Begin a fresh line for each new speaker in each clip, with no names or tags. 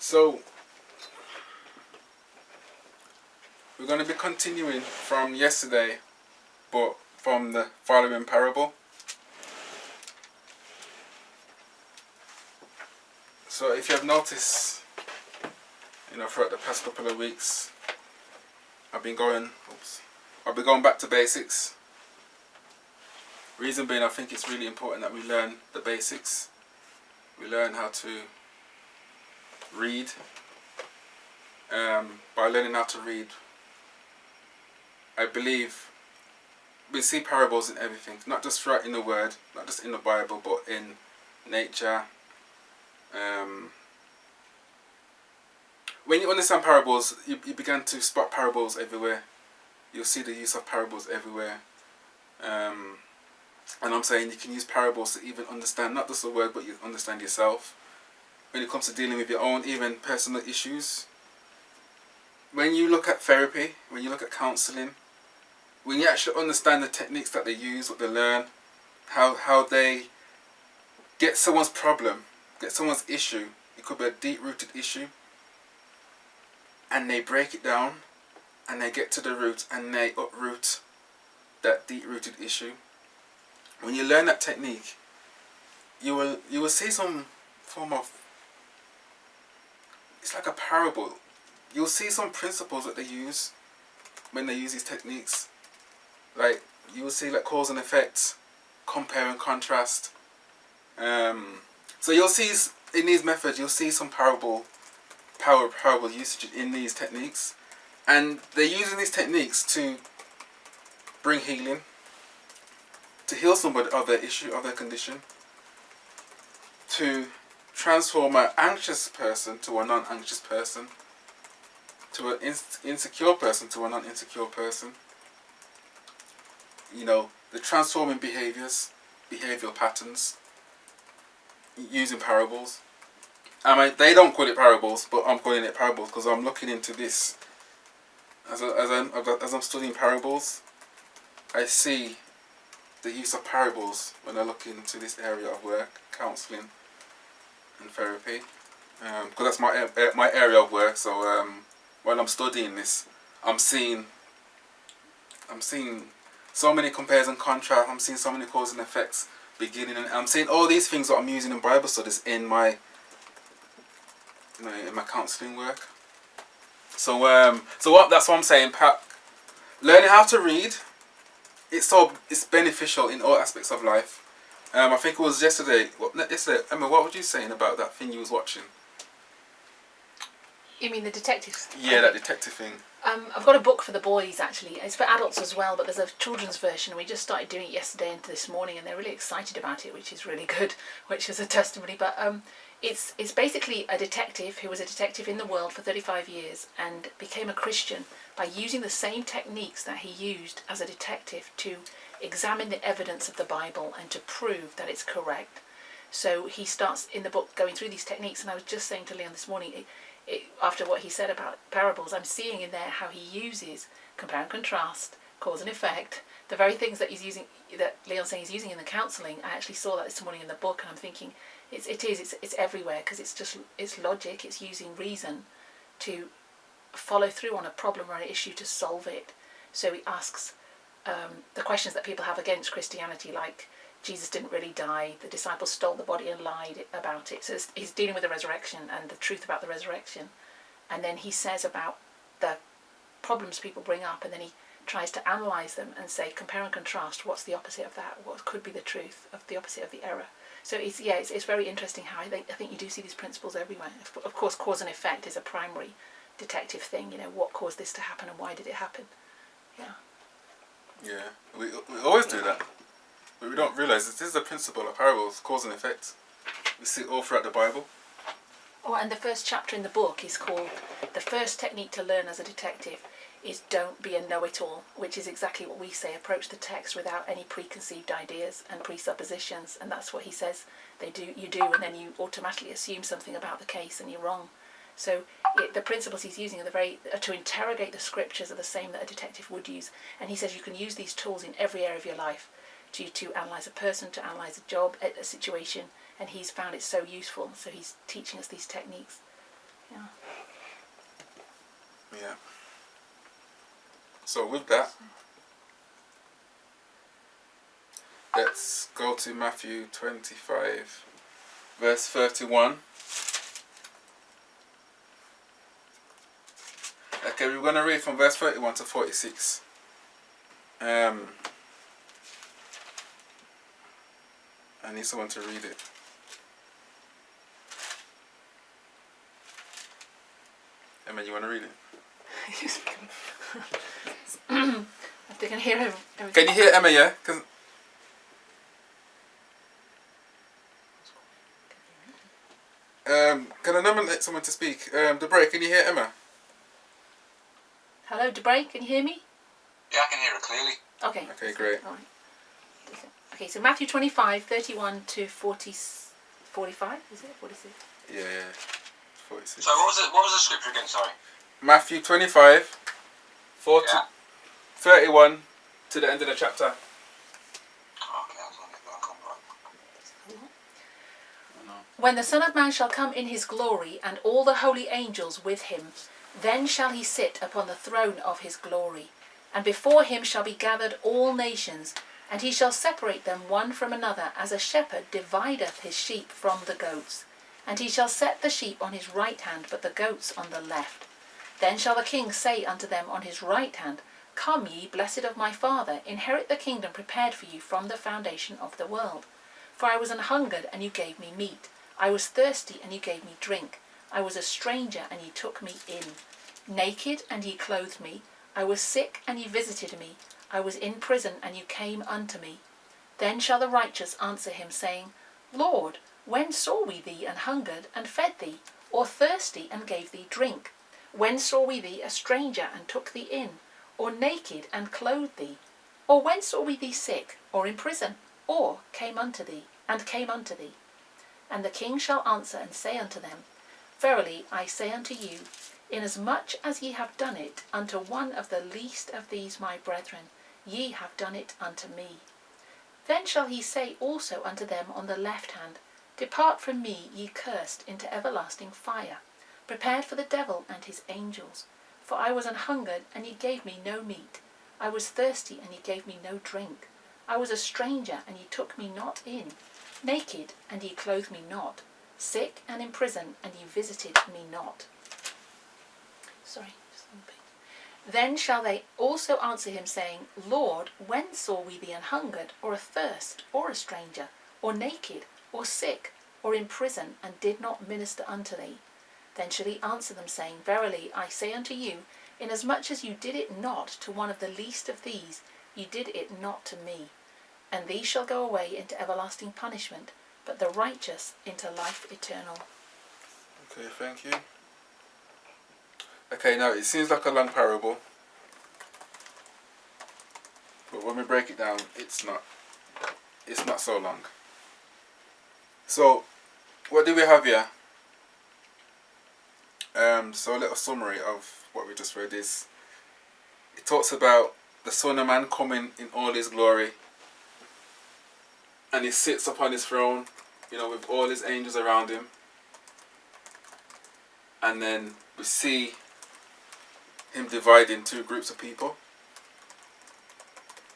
So we're going to be continuing from yesterday, but from the following parable. So if you have noticed, throughout the past couple of weeks, I've been going back to basics. Reason being, I think it's really important that we learn the basics. We learn how to read. By learning how to read, I believe we see parables in everything, not just throughout in the Word, not just in the Bible, but in nature. When you understand parables, you begin to spot parables everywhere. You'll see the use of parables everywhere. And I'm saying you can use parables to even understand not just the Word, but you understand yourself. When it comes to dealing with your own, even personal issues. When you look at therapy, when you look at counselling, when you actually understand the techniques that they use, what they learn, how they get someone's problem, get someone's issue, it could be a deep-rooted issue, and they break it down, and they get to the root, and they uproot that deep-rooted issue. When you learn that technique, you will see some form of, it's like a parable. You'll see some principles that they use when they use these techniques. Like, you will see like cause and effect, compare and contrast. So you'll see in these methods, you'll see some parable usage in these techniques. And they're using these techniques to bring healing, to heal somebody of their issue, of their condition, to transform an anxious person to a non-anxious person, to an insecure person to a non-insecure person. The transforming behavioral patterns, using parables. They don't call it parables, but I'm calling it parables because I'm looking into this. As I'm studying parables, I see the use of parables when I look into this area of work, counselling and therapy. Because that's my area of work. So when I'm studying this, I'm seeing so many compares and contrasts. I'm seeing so many cause and effects beginning, and I'm seeing all these things that I'm using in Bible studies in my counselling work. So that's what I'm saying. Learning how to read, it's beneficial in all aspects of life. I think it was yesterday. Emma, what were you saying about that thing you was watching?
You mean the detectives?
Yeah, that detective thing.
I've got a book for the boys, actually. It's for adults as well, but there's a children's version. We just started doing it yesterday into this morning, and they're really excited about it, which is really good, which is a testimony. But it's basically a detective who was a detective in the world for 35 years and became a Christian by using the same techniques that he used as a detective to examine the evidence of the Bible and to prove that it's correct. So he starts in the book going through these techniques, and I was just saying to Leon this morning, after what he said about parables, I'm seeing in there how he uses compare and contrast, cause and effect, the very things that he's using, that Leon's saying he's using in the counselling. I actually saw that this morning in the book, and I'm thinking it's everywhere, because it's logic. It's using reason to follow through on a problem or an issue to solve it. So he asks the questions that people have against Christianity, like Jesus didn't really die, the disciples stole the body and lied about it. So he's dealing with the resurrection and the truth about the resurrection. And then he says about the problems people bring up, and then he tries to analyse them and say, compare and contrast, what's the opposite of that? What could be the truth of the opposite of the error? So it's very interesting how I think you do see these principles everywhere. Of course, cause and effect is a primary detective thing. What caused this to happen and why did it happen?
Yeah, we always do that. But we don't realise this is the principle of parables, cause and effect. We see it all throughout the Bible.
Oh, and the first chapter in the book is called The First Technique to Learn as a Detective is Don't Be a Know-It-All, which is exactly what we say. Approach the text without any preconceived ideas and presuppositions. And that's what he says you do, and then you automatically assume something about the case and you're wrong. So the principles he's using are to interrogate the scriptures are the same that a detective would use. And he says you can use these tools in every area of your life to analyse a person, to analyse a job, a situation, and he's found it so useful. So he's teaching us these techniques. Yeah.
Yeah. So with that, let's go to Matthew 25, verse 31. Okay, we're going to read from verse 31 to 46. I need someone to read it. Emma, you want to read it?
If they can hear everything.
Can you hear Emma, yeah? Can I nominate someone to speak? Debray, can you hear Emma?
Hello, Debray, can you hear me?
Yeah, I can hear it clearly.
Okay.
Okay, great.
All right. Okay, so Matthew 25, 31 to 45, is it? 46?
Yeah, 46.
So what was the scripture again, sorry?
Matthew 25, 40,
Yeah.
31 to the end of the chapter.
Okay, I was on it, but I can't write.
When the Son of Man shall come in his glory, and all the holy angels with him, then shall he sit upon the throne of his glory. And before him shall be gathered all nations, and he shall separate them one from another, as a shepherd divideth his sheep from the goats. And he shall set the sheep on his right hand, but the goats on the left. Then shall the king say unto them on his right hand, Come ye, blessed of my Father, inherit the kingdom prepared for you from the foundation of the world. For I was an hungered, and you gave me meat. I was thirsty, and you gave me drink. I was a stranger, and ye took me in. Naked, and ye clothed me. I was sick, and ye visited me. I was in prison, and you came unto me. Then shall the righteous answer him, saying, Lord, when saw we thee an hungered, and fed thee, or thirsty, and gave thee drink? When saw we thee a stranger, and took thee in, or naked, and clothed thee? Or when saw we thee sick, or in prison, or came unto thee? And the king shall answer and say unto them, Verily I say unto you, inasmuch as ye have done it unto one of the least of these my brethren, ye have done it unto me. Then shall he say also unto them on the left hand, Depart from me, ye cursed, into everlasting fire, prepared for the devil and his angels. For I was an hungered, and ye gave me no meat. I was thirsty, and ye gave me no drink. I was a stranger, and ye took me not in. Naked, and ye clothed me not. Sick and in prison, and ye visited me not. Then shall they also answer him, saying, Lord, when saw we thee an hungered, or athirst, or a stranger, or naked, or sick, or in prison, and did not minister unto thee? Then shall he answer them, saying, Verily I say unto you, inasmuch as you did it not to one of the least of these, you did it not to me. And these shall go away into everlasting punishment, but the righteous into life eternal.
Okay, thank you. Okay, now it seems like a long parable, but when we break it down, it's not so long. So, what do we have here? So a little summary of what we just read is, it talks about the Son of Man coming in all his glory, and he sits upon his throne, with all his angels around him. And then we see him dividing two groups of people,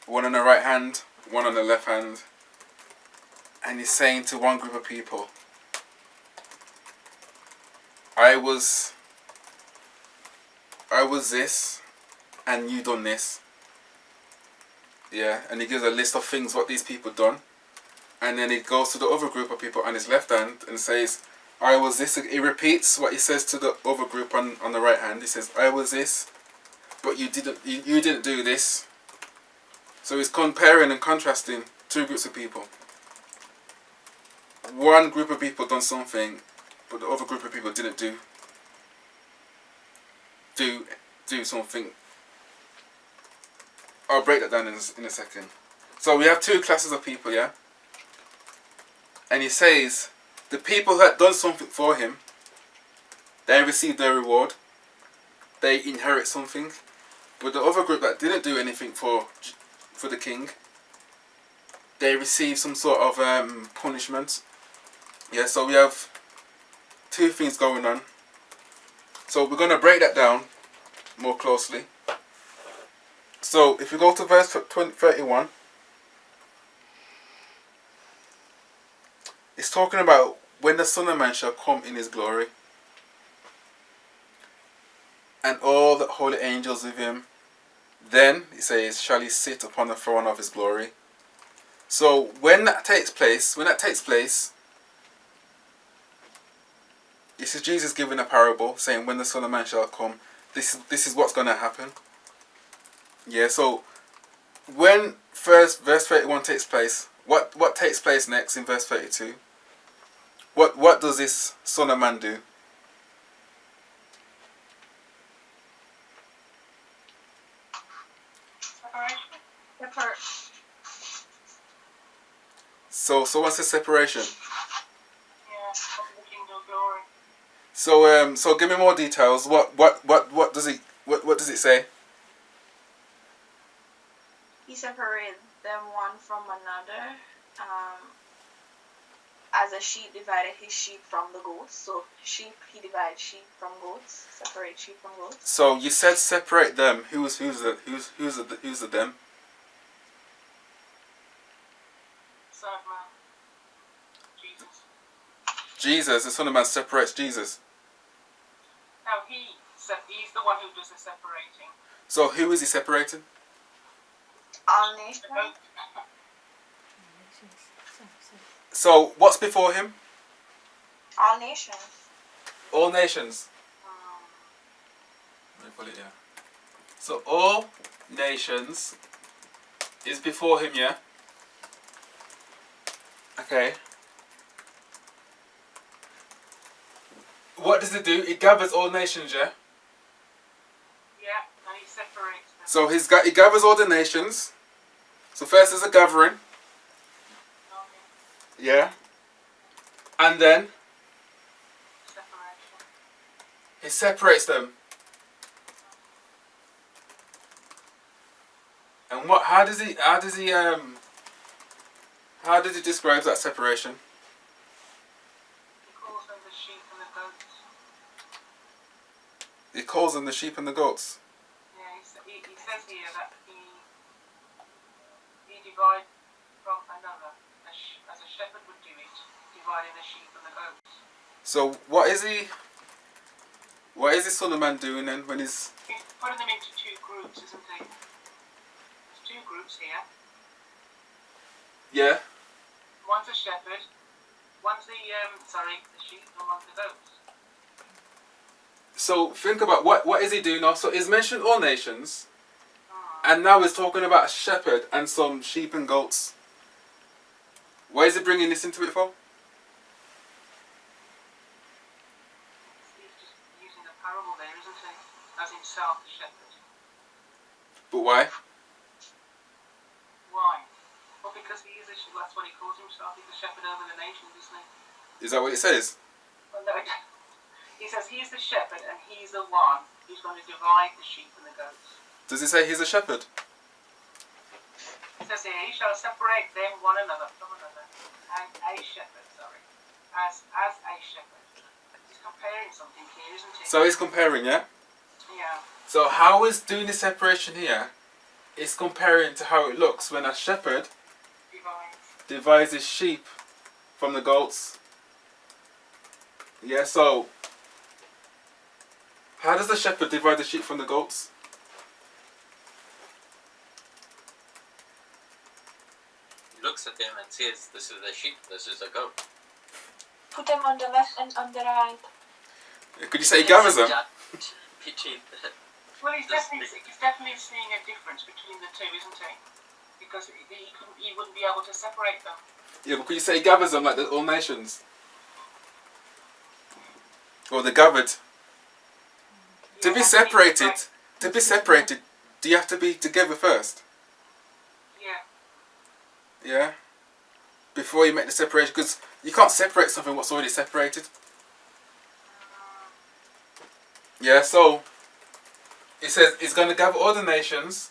one on the right hand, one on the left hand, and he's saying to one group of people, I was this, and you done this. Yeah, and he gives a list of things what these people done. And then he goes to the other group of people on his left hand and says, I was this. He repeats what he says to the other group on the right hand. He says, I was this, but you didn't do this. So he's comparing and contrasting two groups of people. One group of people done something, but the other group of people didn't do something. I'll break that down in a second. So we have two classes of people, yeah? And he says, the people that done something for him, they receive their reward. They inherit something. But the other group that didn't do anything for the king, they receive some sort of punishment. Yeah, so we have two things going on. So we're going to break that down more closely. So if you go to verse 31, it's talking about when the Son of Man shall come in his glory, and all the holy angels with him. Then, it says, shall he sit upon the throne of his glory. So when that takes place, this is Jesus giving a parable, saying when the Son of Man shall come, this is what's going to happen. Yeah, so when first verse 31 takes place, what takes place next in verse 32? What does this Son of Man do?
Separate.
So what's the separation?
Yeah, of the kingdom of glory.
So give me more details. What does it say?
He separated them one from another, as a sheep divided his sheep from the goats. So he divided sheep from goats, separate sheep from goats.
So you said separate them. Who's the them?
Son of Man. Jesus.
Jesus, the Son of Man separates Jesus.
Now he's the one who does the separating.
So who is he separating?
All nations.
So what's before him?
All nations.
All nations. Let me put it here. So all nations is before him, yeah? Okay. What does it do? It gathers all nations, yeah?
Yeah, and he separates them.
So he gathers all the nations. So first there's a gathering,
Okay.
yeah? And then
Separation.
he separates them. And how does he describe that separation?
He calls them the sheep and the goats.
He calls them the sheep and the goats.
Yeah, he says here that he divides from another, as a shepherd would do it, dividing the sheep and the goats.
So what is the Son of Man doing then when he's...
He's putting them into two groups, isn't he? There's two groups here.
Yeah?
One's a shepherd, one's the sheep, and one's the goats.
So think about what is he doing now? So he's mentioned all nations, and now he's talking about a shepherd and some sheep and goats. Why is he bringing this into it for?
He's just using a parable there, isn't he? As himself, the shepherd.
But why?
Why? Well, because that's what he calls himself. He's the shepherd over the nations, isn't he?
Is that what it says?
Well, no, he says he's the shepherd and he's the one who's going to divide the sheep and the goats.
Does it say he's a shepherd?
It says here, he shall separate them one another from another, and a shepherd, as a shepherd. He's comparing something here, isn't he?
So he's comparing, yeah?
Yeah.
So how is doing the separation here? It's comparing to how it looks when a shepherd divides his sheep from the goats. Yeah, so how does the shepherd divide the sheep from the goats?
He looks at them and says, this is a sheep, this is a goat.
Put them on the left and on the right.
Could you say he gathers them?
Well, he's definitely seeing a difference between the two, isn't he? Because he wouldn't be able to separate them.
Yeah, but could you say he gathers them like the all nations? Or they're gathered? To be separated, do you have to be together first?
Yeah.
Yeah? Before you make the separation, because you can't separate something what's already separated. Yeah, so it says it's going to gather all the nations.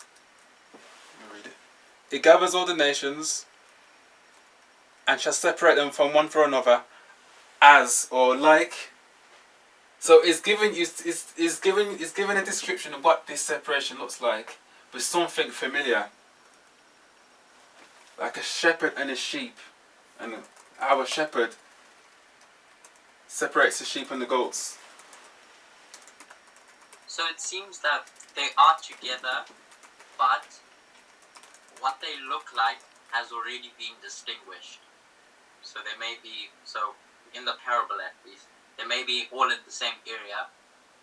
Let me read it. It gathers all the nations and shall separate them from one for another as or like So it's giving you it's giving a description of what this separation looks like with something familiar. Like a shepherd and a sheep, and our shepherd separates the sheep and the goats.
So it seems that they are together, but what they look like has already been distinguished. So they may be, so in the parable at least, they may be all in the same area,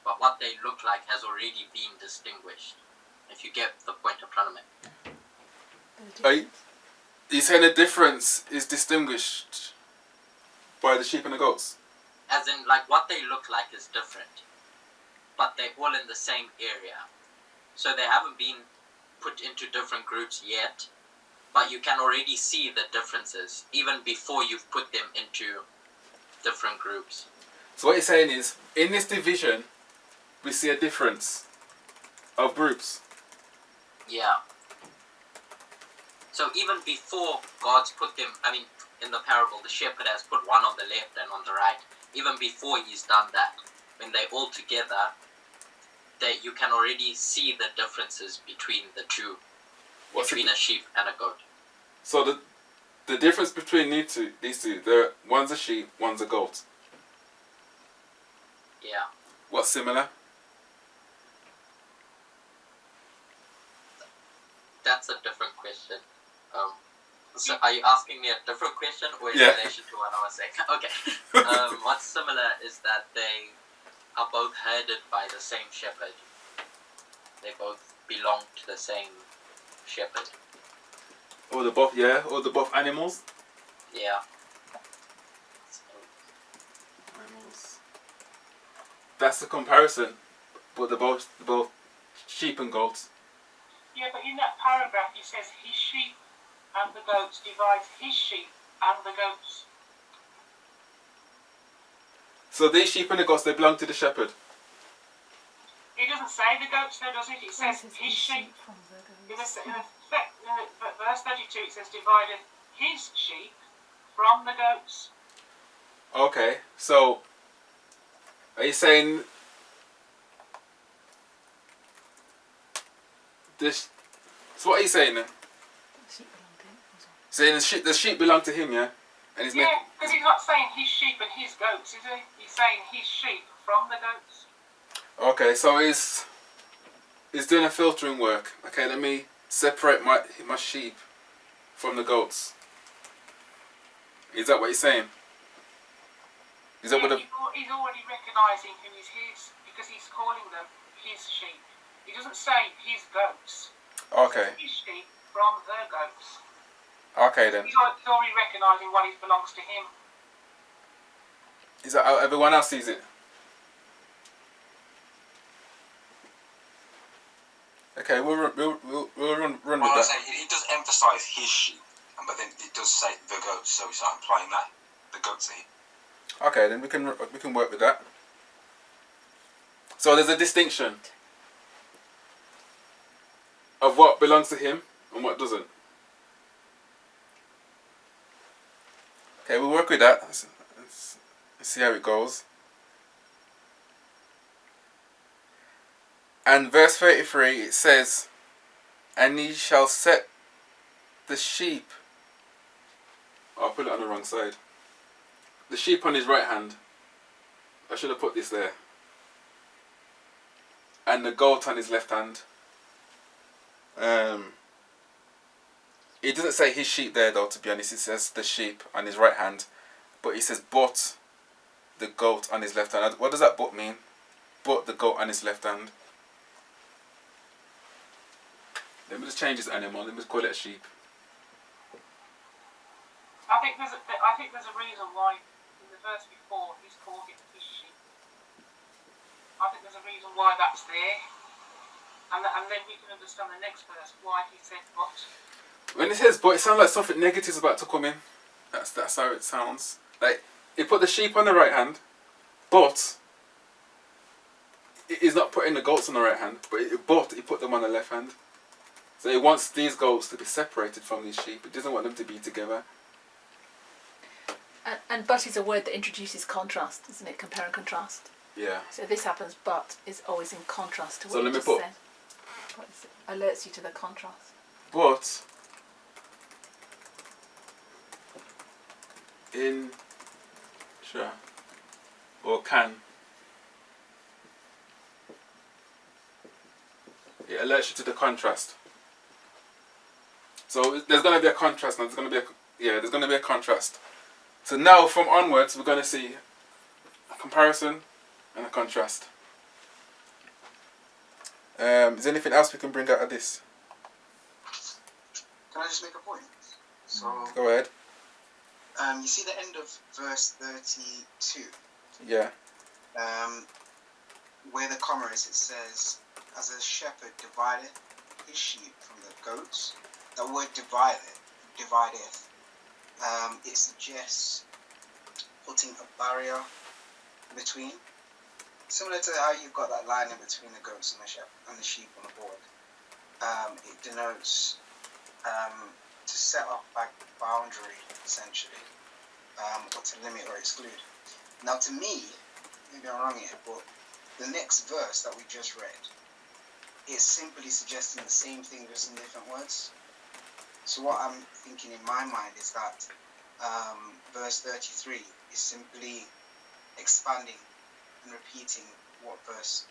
but what they look like has already been distinguished. If you get the point I'm trying to make.
Are you saying the difference is distinguished by the sheep and the goats?
As in, like, what they look like is different, but they're all in the same area. So they haven't been put into different groups yet, but you can already see the differences even before you've put them into different groups.
So what you're saying is, in this division, we see a difference of groups.
Yeah. So even before God's put them, I mean, in the parable, the shepherd has put one on the left and on the right. Even before he's done that, when they're all together, you can already see the differences between the two, between a sheep and a goat.
So the difference between these two, one's a sheep, one's a goat.
Yeah.
What's similar?
That's a different question. So are you asking me a different question or in
Yeah.
relation to what I was saying? Okay. What's similar is that they are both herded by the same shepherd. They both belong to the same shepherd.
Or the both animals?
Yeah.
Animals. That's the comparison. But they're both sheep and goats.
Yeah, but in that paragraph he says his sheep and the goats divides his sheep and the goats.
So these sheep and the goats, they belong to the shepherd.
It doesn't say the goats though, does it? It says his sheep. In verse 32 it says divided his sheep from the goats.
Okay, so are you saying this? So what are you saying then? Saying the sheep belong to him, yeah? And he's
Yeah, because he's not saying his sheep and his goats, is he? He's saying his sheep from the goats.
okay, so he's doing a filtering work. Okay, let me separate my sheep from the goats. Is that what he's saying? Is that
Yeah,
what
he's already recognising who is his because he's calling them his sheep. He doesn't say his goats.
Okay.
His sheep from the goats.
Okay then.
He's already recognising what belongs to him.
Is that how everyone else sees it? Okay, we'll run with
Well, I
that.
say he does emphasise his sheep, but then it does say the goats, so he's not implying that the goats are his.
Okay, then we can work with that. So there's a distinction of what belongs to him and what doesn't. Okay, we'll work with that. Let's see how it goes. And verse 33, it says, "And he shall set the sheep." Oh, I put it on the wrong side. The sheep on his right hand. I should have put this there. And the goat on his left hand. It doesn't say his sheep there though, to be honest. It says the sheep on his right hand. But it says but the goat on his left hand. What does that but mean? But the goat on his left hand. Let me just change this animal. Let me just call it a sheep.
I think there's a reason why in the verse before he's called it his sheep. I think there's a reason why that's there. And then we can understand the next verse why he said but.
When it says but, it sounds like something negative is about to come in. That's how it sounds. Like, he put the sheep on the right hand, but he's not putting the goats on the right hand, but he put them on the left hand. So he wants these goats to be separated from these sheep. He doesn't want them to be together.
And but is a word that introduces contrast, isn't it? Compare and contrast.
Yeah.
So this happens, but is always in contrast to what
So
you
let me
just
put-
said. What is it? Alerts you to the contrast.
But in sure or can it alerts you to the contrast. So there's going to be a contrast now. There's going to be a contrast. So now from onwards we're going to see a comparison and a contrast. Is there anything else we can bring out of this?
Can I just make a point? So,
Go ahead.
you see the end of verse 32,
Yeah.
where the comma is, it says, as a shepherd divideth his sheep from the goats. The word divideth, it suggests putting a barrier between. Similar to how you've got that line in between the goats and the sheep on the board. It denotes to set up a boundary, essentially, or to limit or exclude. Now, to me, maybe I'm wrong here, but the next verse that we just read is simply suggesting the same thing, just in different words. So what I'm thinking in my mind is that verse 33 is simply expanding and repeating what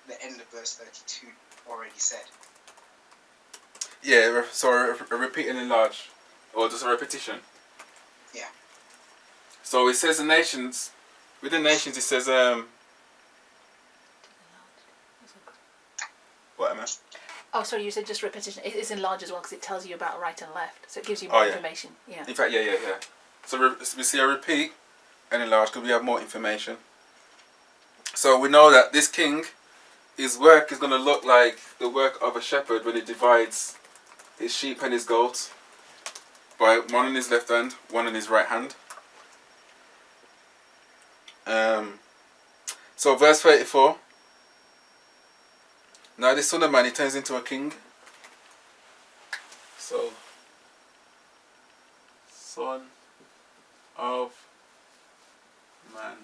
the end of verse 32 already said.
Yeah, so a repeat and enlarge, or just a repetition.
Yeah.
So it says the nations, with the nations it says what am I?
Oh, sorry, you said just repetition. It is enlarged as well because it tells you about right and left, so it gives you
Oh,
more
yeah.
information. Yeah.
In fact, yeah. So we see a repeat and enlarge because we have more information. So we know that this king, his work is going to look like the work of a shepherd when he divides his sheep and his goats by one in his left hand, one in his right hand. So verse 34. Now this son of man, he turns into a king. So, son of man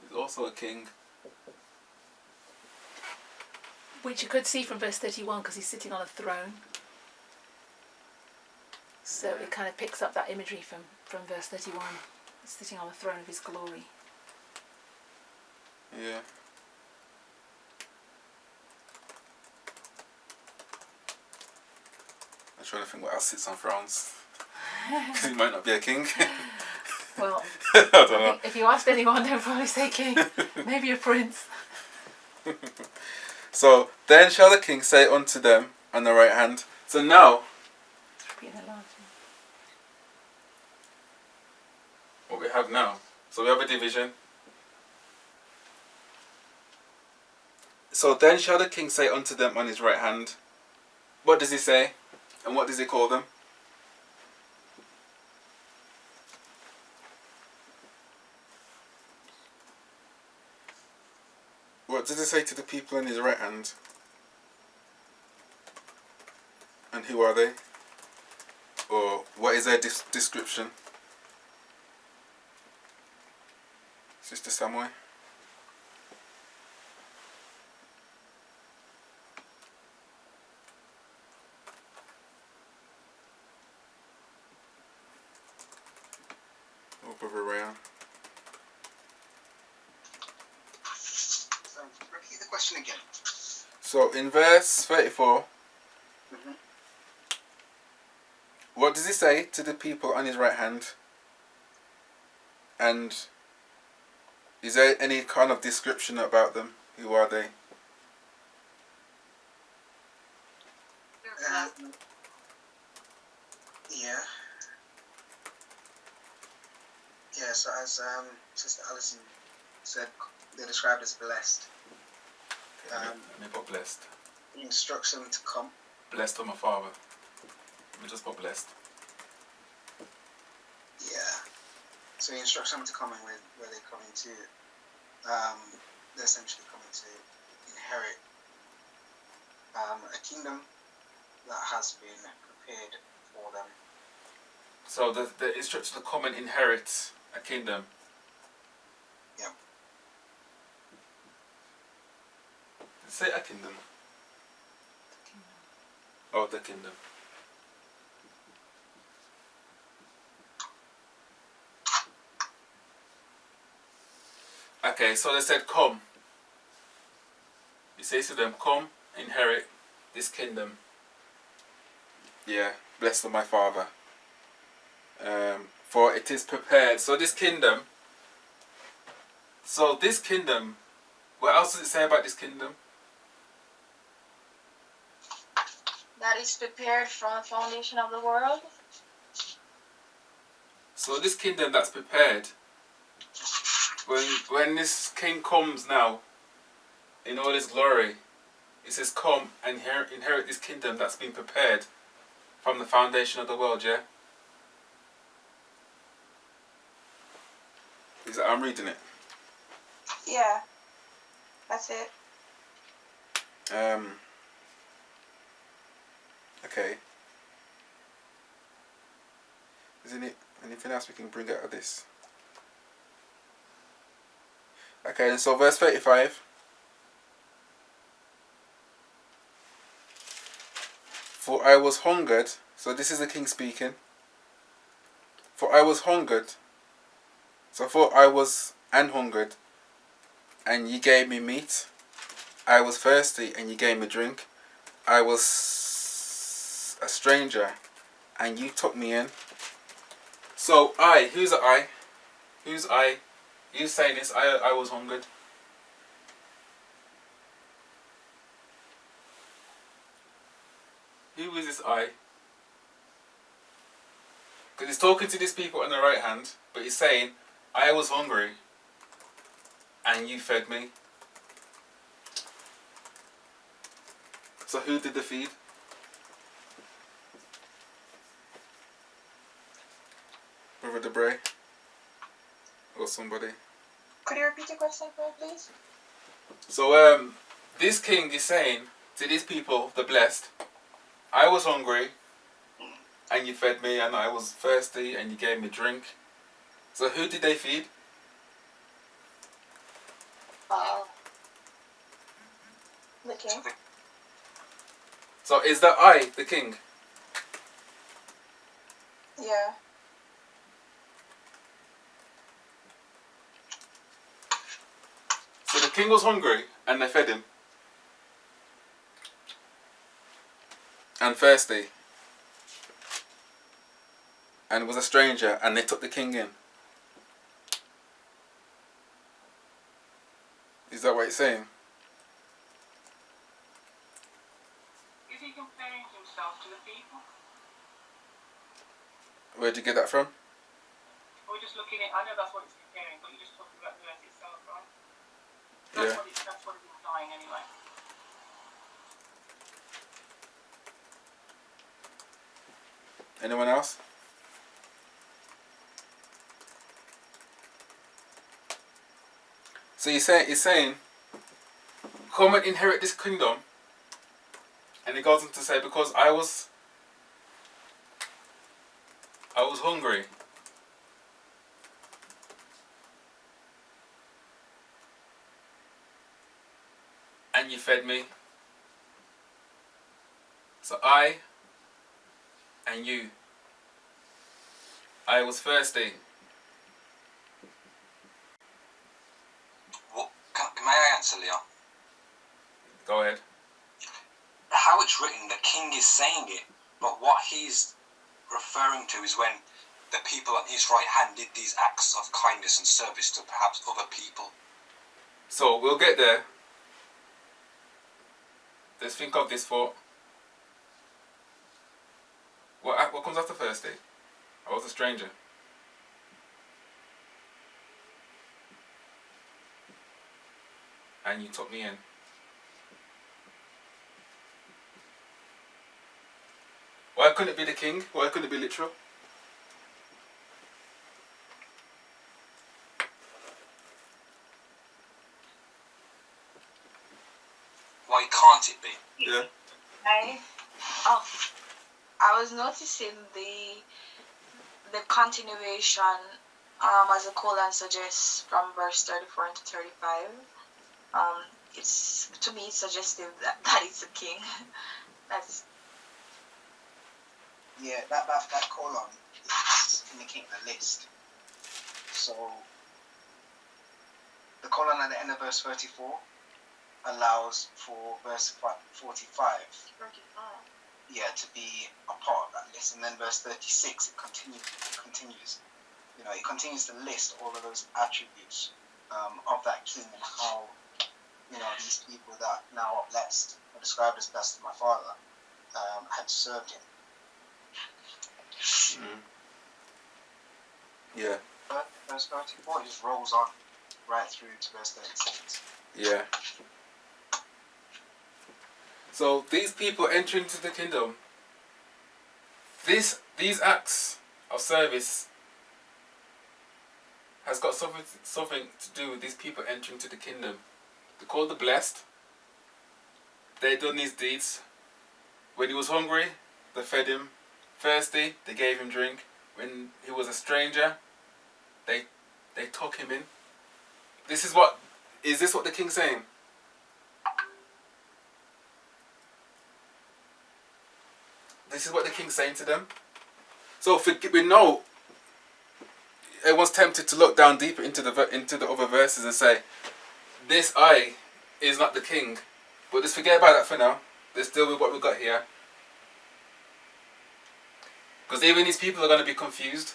is also a king.
Which you could see from verse 31 because he's sitting on a throne. So it kind of picks up that imagery from verse 31. He's sitting on the throne of his glory.
Yeah. I'm trying to think what else sits on thrones. Because he might not be a king.
Well,
I don't
I
know.
think if you asked anyone, they'll probably say king. Maybe a prince.
So, then shall the king say unto them on the right hand. So now,
Repeat the last
what we have now. So we have a division. So then shall the king say unto them on his right hand. What does he say? And what does he call them? What does he say to the people on his right hand? And who are they? Or what is their description? Sister Samuel? Or Brother Ryan?
So, repeat the question again.
So in verse 34,
Mhm.
what does he say to the people on his right hand? And is there any kind of description about them? Who are they?
Yeah. Yeah, so as Sister Alison said, they're described as blessed.
Let me put blessed.
He instructs them to come.
Blessed are my father. Let me just put blessed.
Yeah. So he instructs them to come in where they're coming to. They're essentially coming to inherit a kingdom that has been prepared for them.
So the instructed to come and inherit a kingdom.
Yeah.
Say a kingdom. Oh, the kingdom. Okay, so they said, come. He says to them, come, inherit this kingdom. Yeah, blessed of my Father. For it is prepared. So this kingdom, what else does it say about this kingdom?
That is prepared from the foundation of the world.
So this kingdom that's prepared, when this king comes now, in all his glory, it says, come and inherit this kingdom that's been prepared from the foundation of the world, yeah? Is that, I'm reading it.
Yeah, that's it.
Okay. Isn't it anything else we can bring out of this? Okay, so verse 35. For I was hungered, so this is the king speaking. For I was hungered, so for I was and hungered, and ye gave me meat. I was thirsty, and ye gave me drink. I was a stranger, and you took me in. So I, who's the I? Who's I? You saying this? I was hungered. Who is this I? Because he's talking to these people on the right hand, but he's saying, I was hungry, and you fed me. So who did the feed? Brother Debray? Or somebody?
Could you repeat the question for me, please?
So this king is saying to these people, the blessed, I was hungry, and you fed me, and I was thirsty, and you gave me drink. So who did they feed?
The king.
So is that I, the king?
Yeah.
So the king was hungry, and they fed him. And thirsty. And was a stranger, and they took the king in. Is that what it's saying?
Is he comparing himself to the people?
Where'd you get that from?
Or we're just looking at, I know that's what it's comparing, but you're just talking about the earth itself, right?
Yeah.
That's what it's implying anyway.
Anyone else? So he's saying, come and inherit this kingdom. And he goes on to say, because I was hungry. And you fed me. So I and you. I was thirsty.
Well, may I answer, Leon?
Go ahead.
How it's written, the king is saying it, but what he's referring to is when the people on his right hand did these acts of kindness and service to perhaps other people.
So we'll get there. Let's think of this thought. What comes after thirsty? I was a stranger. And you took me in. Why couldn't it be the king? Why couldn't it be literal?
Why can't it be?
Yeah.
I was noticing the continuation, as the colon suggests, from verse 34 into 35. it's to me suggestive that that is a king. That's
Yeah, that colon is indicating the list. So the colon at the end of verse 34 allows for verse 45,
35.
yeah, to be a part of that list. And then verse 36, it continues. You know, it continues to list all of those attributes of that king and how, you know, these people that now are blessed, are described as blessed of my father, had served him.
Yeah.
But verse 34 just rolls on right through to verse 36.
Yeah. So these people entering into the kingdom, these acts of service has got something to do with these people entering into the kingdom. They're called the blessed. They done these deeds. When he was hungry, they fed him. Thirsty, they gave him drink. When he was a stranger, they took him in. Is this what the king's saying? This is what the king's saying to them. So we know everyone's tempted to look down deeper into the other verses and say, this I is not the king. But just forget about that for now. Let's deal with what we've got here. Because even these people are going to be confused.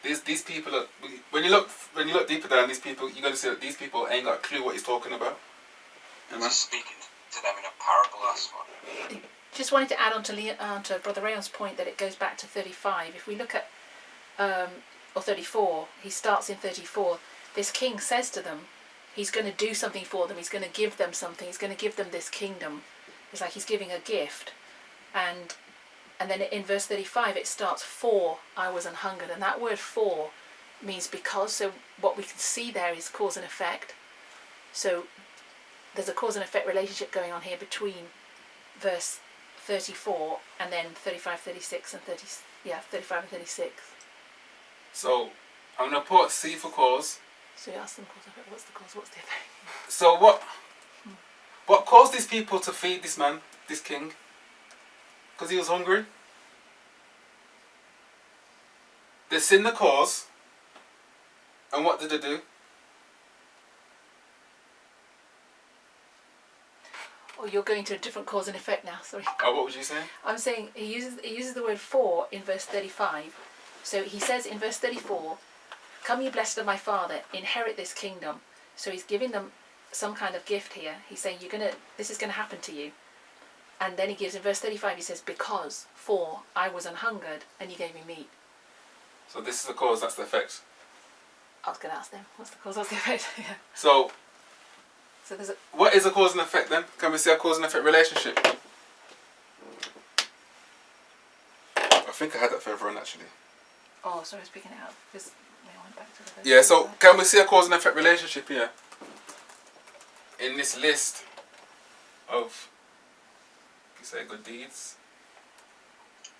These people are, when you look deeper down, these people, you're going to see that these people ain't got a clue what he's talking about.
He's speaking to them in a parable, that's what.
Just wanted to add on to Brother Rayon's point that it goes back to 35. If we look at, or 34, he starts in 34. This king says to them, he's going to do something for them. He's going to give them something. He's going to give them this kingdom. It's like he's giving a gift. And then in verse 35 it starts, for I was an hungered. And that word for means because. So what we can see there is cause and effect. So there's a cause and effect relationship going on here between verse 34 and then 35, 36 and 35 and 36.
So I'm going to put C for cause.
So you ask them cause and effect. What's the cause? What's the effect?
So what caused these people to feed this man, this king? Because he was hungry. They sinned the cause. And what did they do?
Oh, you're going to a different cause and effect now. Sorry.
Oh, what was you saying?
I'm saying he uses the word for in verse 35. So he says in verse 34, "Come, ye blessed of my Father, inherit this kingdom." So he's giving them some kind of gift here. He's saying this is gonna happen to you. And then he gives in verse 35, he says, "Because for I was an hungered and you gave me meat."
So this is the cause, that's the effect.
I was gonna ask them, what's the cause? What's the effect? Yeah.
So
there's a.
what is a cause and effect then? Can we see a cause and effect relationship? I think I had that further on actually.
Oh, sorry, I was picking it up because I went back to the.
Yeah, so can we see a cause and effect relationship here? In this list of, you say, good deeds?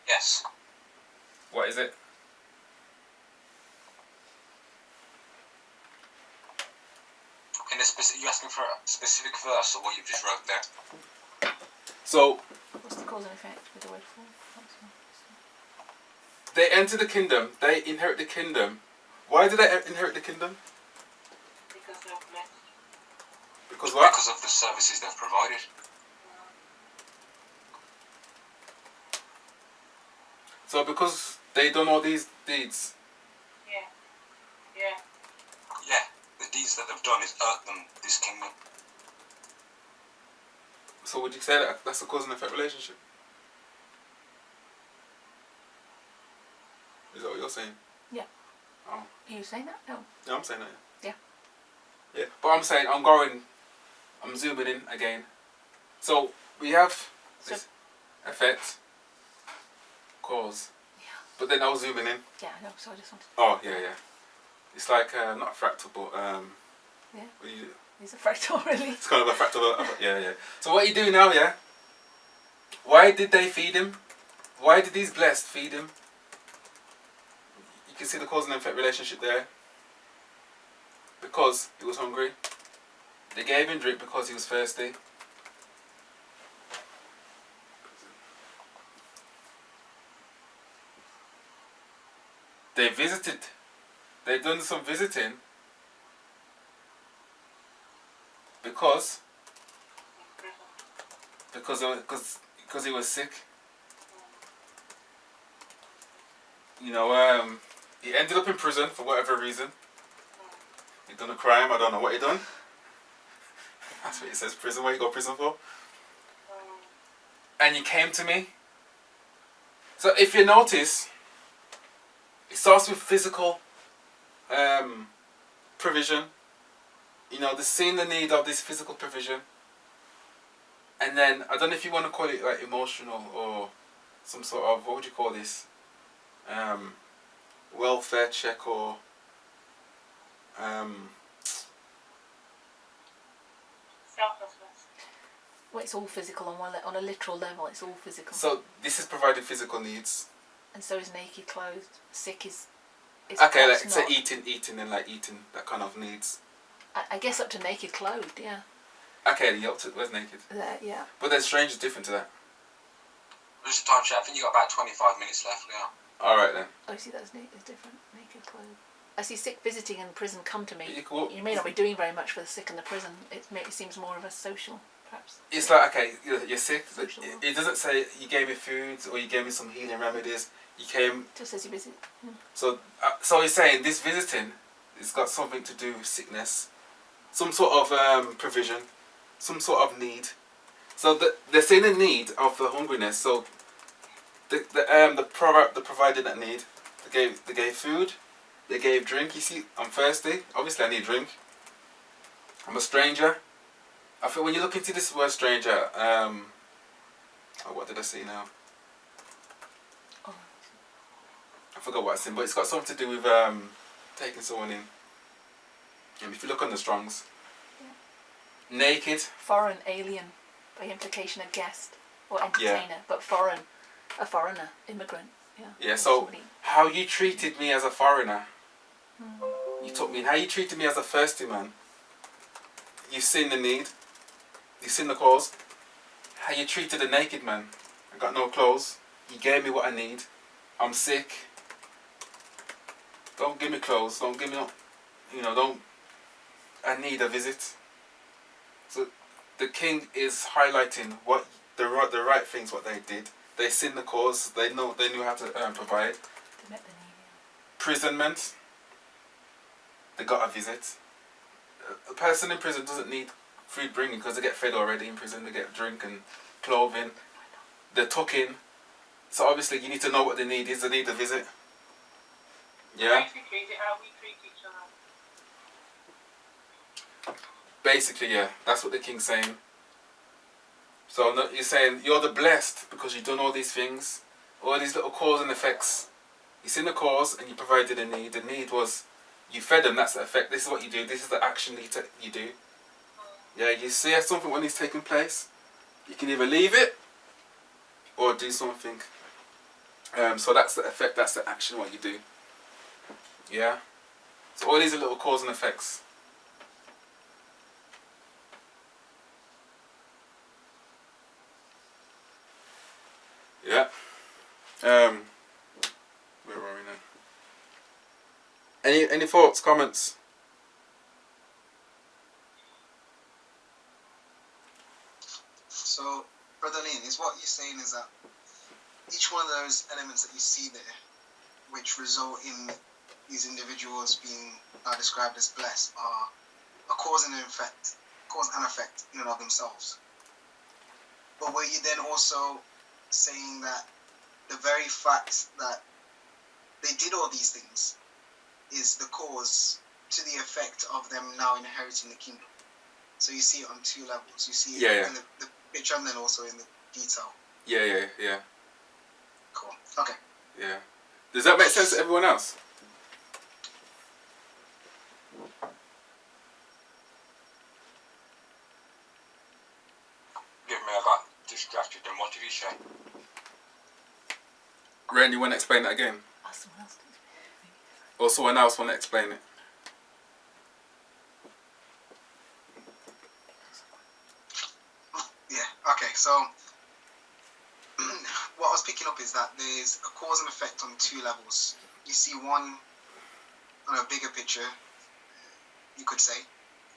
Yes.
What is it?
In you're asking for a specific verse or what you've just wrote there?
So
What's the cause and effect with the word for?
they enter the kingdom, they inherit the kingdom. Why do they inherit the kingdom?
Because they're blessed.
Because what?
Because of the services they've provided.
So because they done all these deeds.
Yeah.
Yeah, the deeds that they've done is earned them this kingdom.
So would you say that that's a cause and effect relationship? Is that what you're saying?
Yeah.
Oh.
Are you saying that? No.
Yeah, I'm saying that.
Yeah.
Yeah, but I'm saying I'm zooming in again. So we have this effect, cause, but then I was zooming in.
Yeah, no. So I just wanted.
Oh yeah. It's like not a fractal, but
Yeah.
what you do?
It's a fractal, really.
It's kind of a fractal. Yeah. So what you do now? Yeah. Why did they feed him? Why did these blessed feed him? You can see the cause and effect relationship there. Because he was hungry. They gave him drink because he was thirsty. They visited. They've done some visiting because he was sick. You know, he ended up in prison for whatever reason. He done a crime. I don't know what he done. That's what it says. Prison. What you go to prison for? And he came to me. So if you notice, it starts with physical provision. You know, they're seeing the need of this physical provision. And then, I don't know if you want to call it like emotional or some sort of, what would you call this? Welfare check or
Selflessness.
Well, it's all physical on a literal level. It's all physical.
so this is providing physical needs.
And so is naked, clothed, sick is
Okay, like
perhaps
so
not.
eating and like eating that kind of needs.
I guess up to naked, clothed. Yeah.
Okay, you up to where's naked?
There, yeah.
But then strange is different to that.
Just a time check. I think you got about 25 minutes left now.
All right then.
Oh, see, that's it's different. Naked, clothed. I see sick visiting in prison come to me.
You
may not be doing very much for the sick in the prison. It seems more of a social, perhaps.
It's like, okay, you're sick.
Social.
It doesn't say you gave me food or you gave me some healing remedies. You came.
Just says you visit.
So he's saying this visiting, it's got something to do with sickness, some sort of provision, some sort of need. So they're seeing the need of the hungriness. So they provided that need. They gave food. They gave drink. You see, I'm thirsty. Obviously, I need drink. I'm a stranger. I think when you look into this word stranger, what did I see now?
Oh.
I forgot what I said, but it's got something to do with taking someone in. And if you look on the Strongs, naked.
Foreign, alien, by implication, a guest or entertainer, but foreign, a foreigner, immigrant. Yeah.
Yeah.
Or
So
somebody.
how you treated me as a foreigner, you took me in. How you treated me as a thirsty man. You've seen the need. You've seen the cause. How you treated a naked man. I got no clothes. You gave me what I need. I'm sick. Don't give me clothes. Don't give me, don't. I need a visit. So the king is highlighting what the right things, what they did. They seen the cause. They knew how to provide.
They met the need.
Imprisonment. They got a visit. A person in prison doesn't need food bringing because they get fed already in prison. They get drink and clothing. They're tucked in. So obviously you need to know what they need is. They need a visit. Yeah?
Basically, is it how we treat each other?
Basically, yeah. That's what the king's saying. So you're saying you're the blessed because you've done all these things. All these little cause and effects. You seen the cause and you provided a need. The need was you fed them, that's the effect. This is what you do. This is the action you do. Yeah, you see something when it's taking place. You can either leave it or do something. So that's the effect, that's the action, what you do. Yeah? So all these are little cause and effects. Yeah. Where are we now? Any thoughts, comments?
So, Brother Lean, is what you're saying is that each one of those elements that you see there, which result in these individuals being described as blessed, are a cause and effect in and of themselves. But were you then also saying that the very fact that they did all these things is the cause to the effect of them now inheriting the kingdom? So you see it on two levels. You see it in the picture and then also in the detail.
Yeah.
Cool. Okay.
Yeah. Does that make sense to everyone else?
Give me, I got distracted. And what did he say?
Ren, you want to explain that again?
Oh, someone else does.
Or someone else want to explain it?
So what I was picking up is that there's a cause and effect on two levels. You see one on a bigger picture, you could say,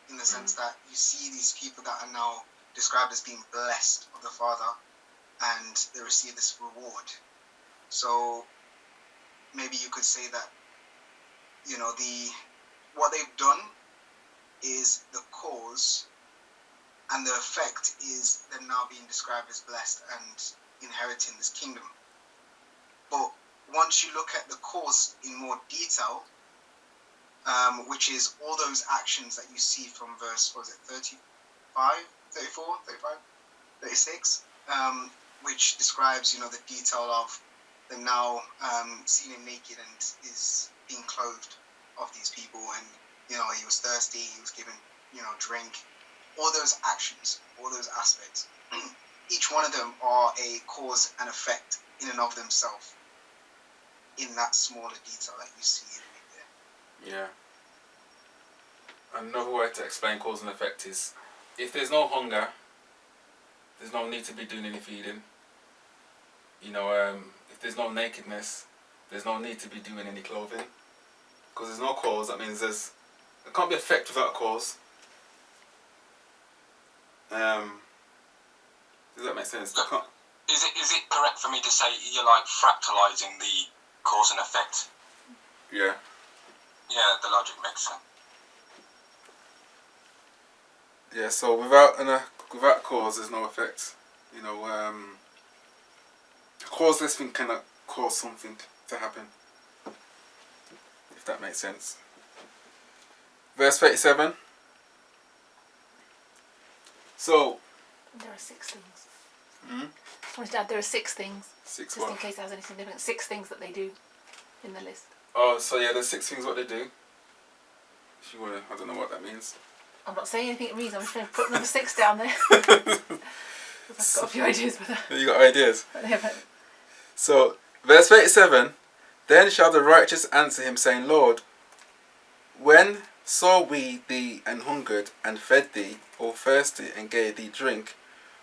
in the sense that you see these people that are now described as being blessed of the Father, and they receive this reward. So maybe you could say that, you know, what they've done is the cause, and the effect is them now being described as blessed and inheriting this kingdom. But once you look at the cause in more detail, which is all those actions that you see from verse, was it 35, 34, 35, 36, which describes, you know, the detail of them now seen him naked and is being clothed of these people, and, you know, he was thirsty, he was given, you know, drink. All those actions, all those aspects, each one of them are a cause and effect in and of themselves, in that smaller detail that you see in there.
Yeah. Another way to explain cause and effect is, if there's no hunger, there's no need to be doing any feeding. You know, if there's no nakedness, there's no need to be doing any clothing. Because there's no cause, that means there can't be effect without a cause. Does that make sense?
Is it correct for me to say you're like fractalizing the cause and effect?
Yeah.
Yeah, the logic makes sense.
Yeah, so without cause, there's no effect. You know, a causeless thing cannot cause something to happen. If that makes sense. Verse 37. So.
There are 6 things.
Hmm?
I wanted to add there are 6 things.
6
Just
what?
in case it has any significance. 6 things that they do in the list.
Oh, so yeah, there's 6 things what they do. If you wanna, I don't know what that means.
I'm not saying anything it means, I'm just going to put number 6 down there. I've got a few ideas with that.
You got ideas?
Yeah, but
So, verse 37, then shall the righteous answer him, saying, Lord, when saw we thee and hungered, and fed thee, or thirsty, and gave thee drink?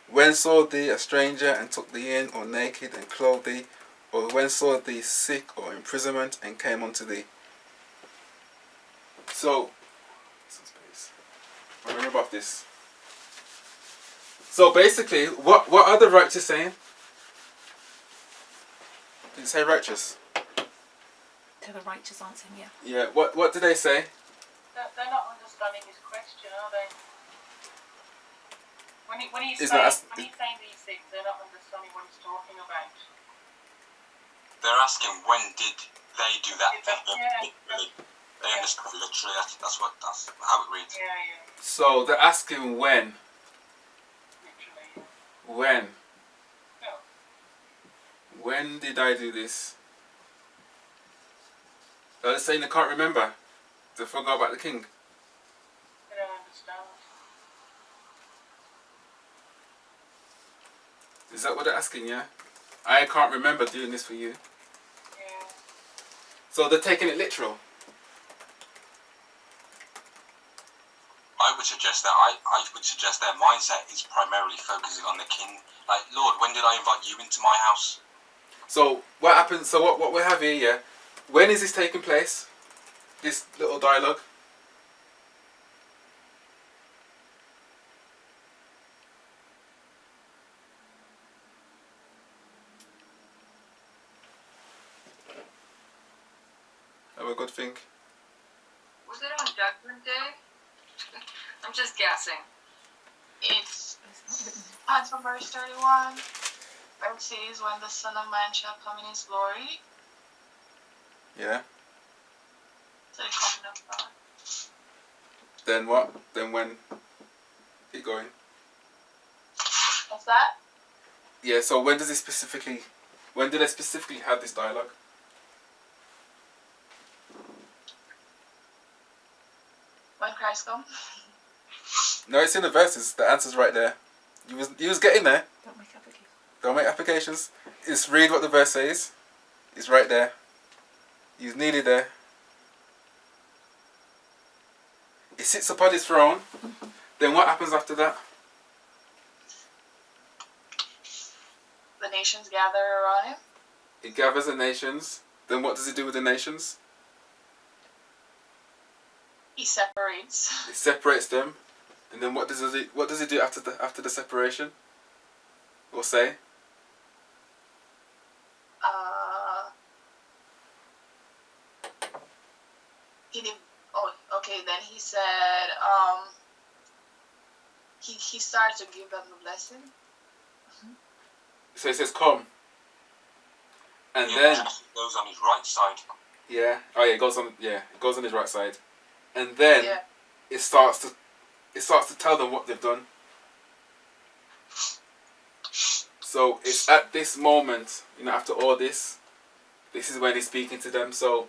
When saw thee a stranger, and took thee in, or naked, and clothed thee? Or when saw thee sick, or imprisonment, and came unto thee? So, I'm going to rub off this. So basically, what are the righteous saying? Did it say righteous?
to the righteous answer him, yeah.
Yeah, what did they say?
They're not understanding his question, are they? When he's
It's
saying,
not
when he's saying these things, they're not understanding what he's talking about.
They're asking when did they do that thing?
Yeah.
Literally. They understand literally. That's how it reads.
Yeah, yeah.
So they're asking when.
Literally, yeah.
When?
Yeah.
When did I do this? They're saying they can't remember. They forgot about the king.
They don't understand.
Is that what they're asking, yeah? I can't remember doing this for you.
Yeah.
So they're taking it literal.
I would suggest their mindset is primarily focusing on the king. Like, Lord, when did I invite you into my house?
So what happens? So what we have here, yeah? When is this taking place? This little dialogue. Have a good think.
Was it on Judgment Day? I'm just guessing. It's from verse 31. It says, when the Son of Man shall come in his glory.
Yeah.
So the coming of God.
Then what? Then when? Keep going.
What's that?
Yeah. So when does it specifically? When do they specifically have this dialogue?
When Christ comes.
No, it's in the verses. The answer's right there. You was getting there.
Don't make applications.
Don't make applications. Just read what the verse says. It's right there. He's nearly there. He sits upon his throne. Then what happens after that?
the nations gather around him.
He gathers the nations. Then what does he do with the nations?
He separates.
He separates them. And then what does he do after the separation? Or say?
He did. Oh, okay. Then he said, he started to give them the blessing.
So he says, "Come." And
Yeah,
then
it goes on his right side.
yeah, oh yeah, it goes on his right side, and then
Yeah.
it starts to tell them what they've done. So it's at this moment, after all this is when he's speaking to them. So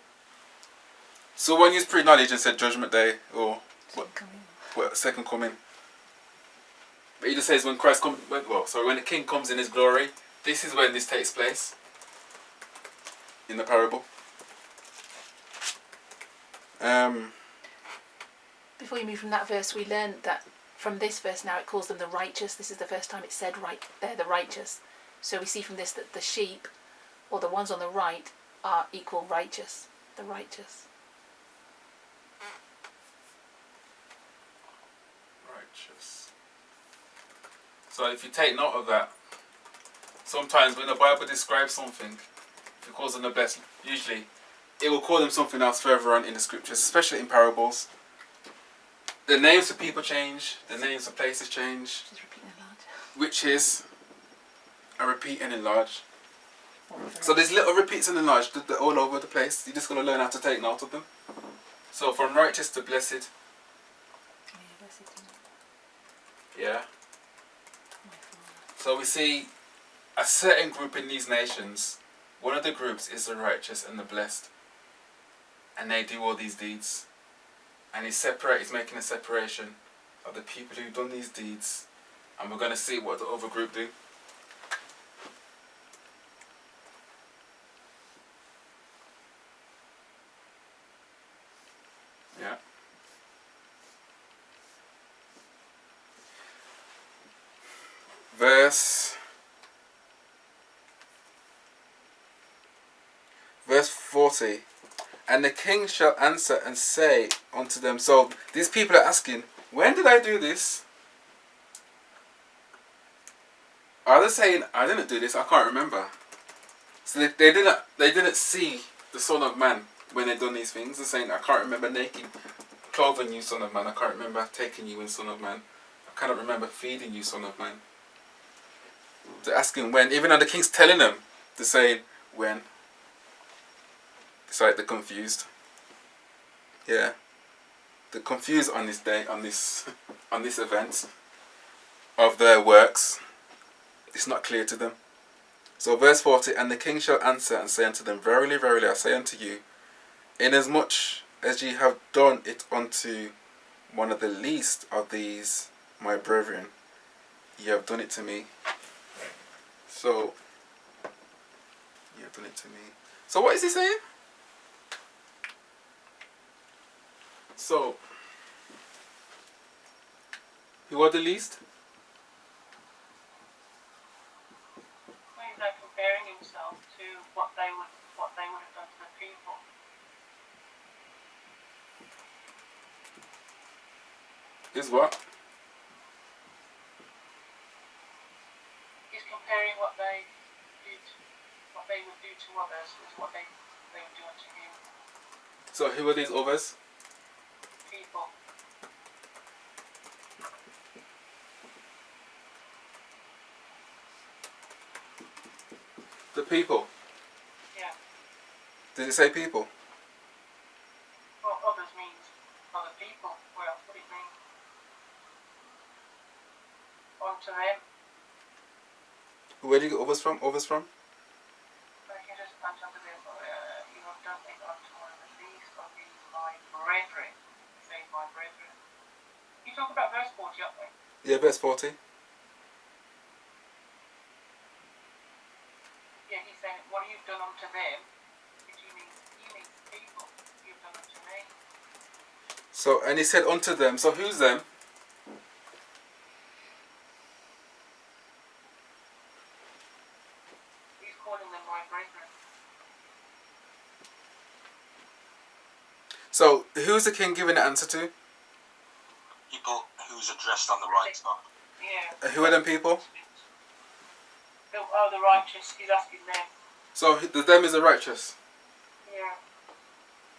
when you pre-knowledge and said Judgment Day or Second Coming, but he just says when Christ comes, when the King comes in his glory, this is when this takes place in the parable.
Before you move from that verse, we learned that from this verse now it calls them the righteous. This is the first time it said right, they're the righteous. So we see from this that the sheep, or the ones on the right, are equal righteous. The righteous.
Righteous. So if you take note of that, sometimes when the Bible describes something, if it calls them the blessed, usually it will call them something else further on in the scriptures, especially in parables. The names of people change, the names of places change,
Just repeat and enlarge.
which is a repeat and enlarge. So there's little repeats and enlarge they're all over the place. You just got to learn how to take note of them. So from righteous to blessed, yeah. So we see a certain group in these nations. One of the groups is the righteous and the blessed, and they do all these deeds. And he's making a separation of the people who've done these deeds, and we're going to see what the other group do. Yeah. Verse 40. And the king shall answer and say unto them. So these people are asking, when did I do this? Are they saying, I didn't do this, I can't remember. So they didn't see the Son of Man when they done these things. They're saying, I can't remember clothing you, Son of Man. I can't remember taking you in, Son of Man. I cannot remember feeding you, Son of Man. They're asking when, even though the king's telling them, they're saying when. It's like they're confused. Yeah. They're confused on this day, on this event of their works. It's not clear to them. So verse 40, and the king shall answer and say unto them, Verily, verily, I say unto you, inasmuch as ye have done it unto one of the least of these my brethren, ye have done it to me. So, ye have done it to me. So what is he saying? So, who are the least?
He's like comparing himself to what they would have done to the people.
Is what?
He's comparing what they would do to others with what they would do unto him.
So who are these others?
People.
The people.
Yeah.
Did it say people?
Well, others means other people. What else would it mean? Unto them.
Where do you get others from?
But if you just unto them, you have done it unto one of the least of these my brethren. Say my brethren. You talk about verse 40, aren't we?
Yeah, verse 40.
Yeah, he's saying, what you've done unto them, which you mean people, you've done unto me.
So, and he said unto them, so who's them?
calling them my brethren.
So, who's the king giving the answer to?
People who's addressed on the right side.
Yeah.
Who are them people?
The righteous. He's asking them.
So, the them is the righteous.
Yeah.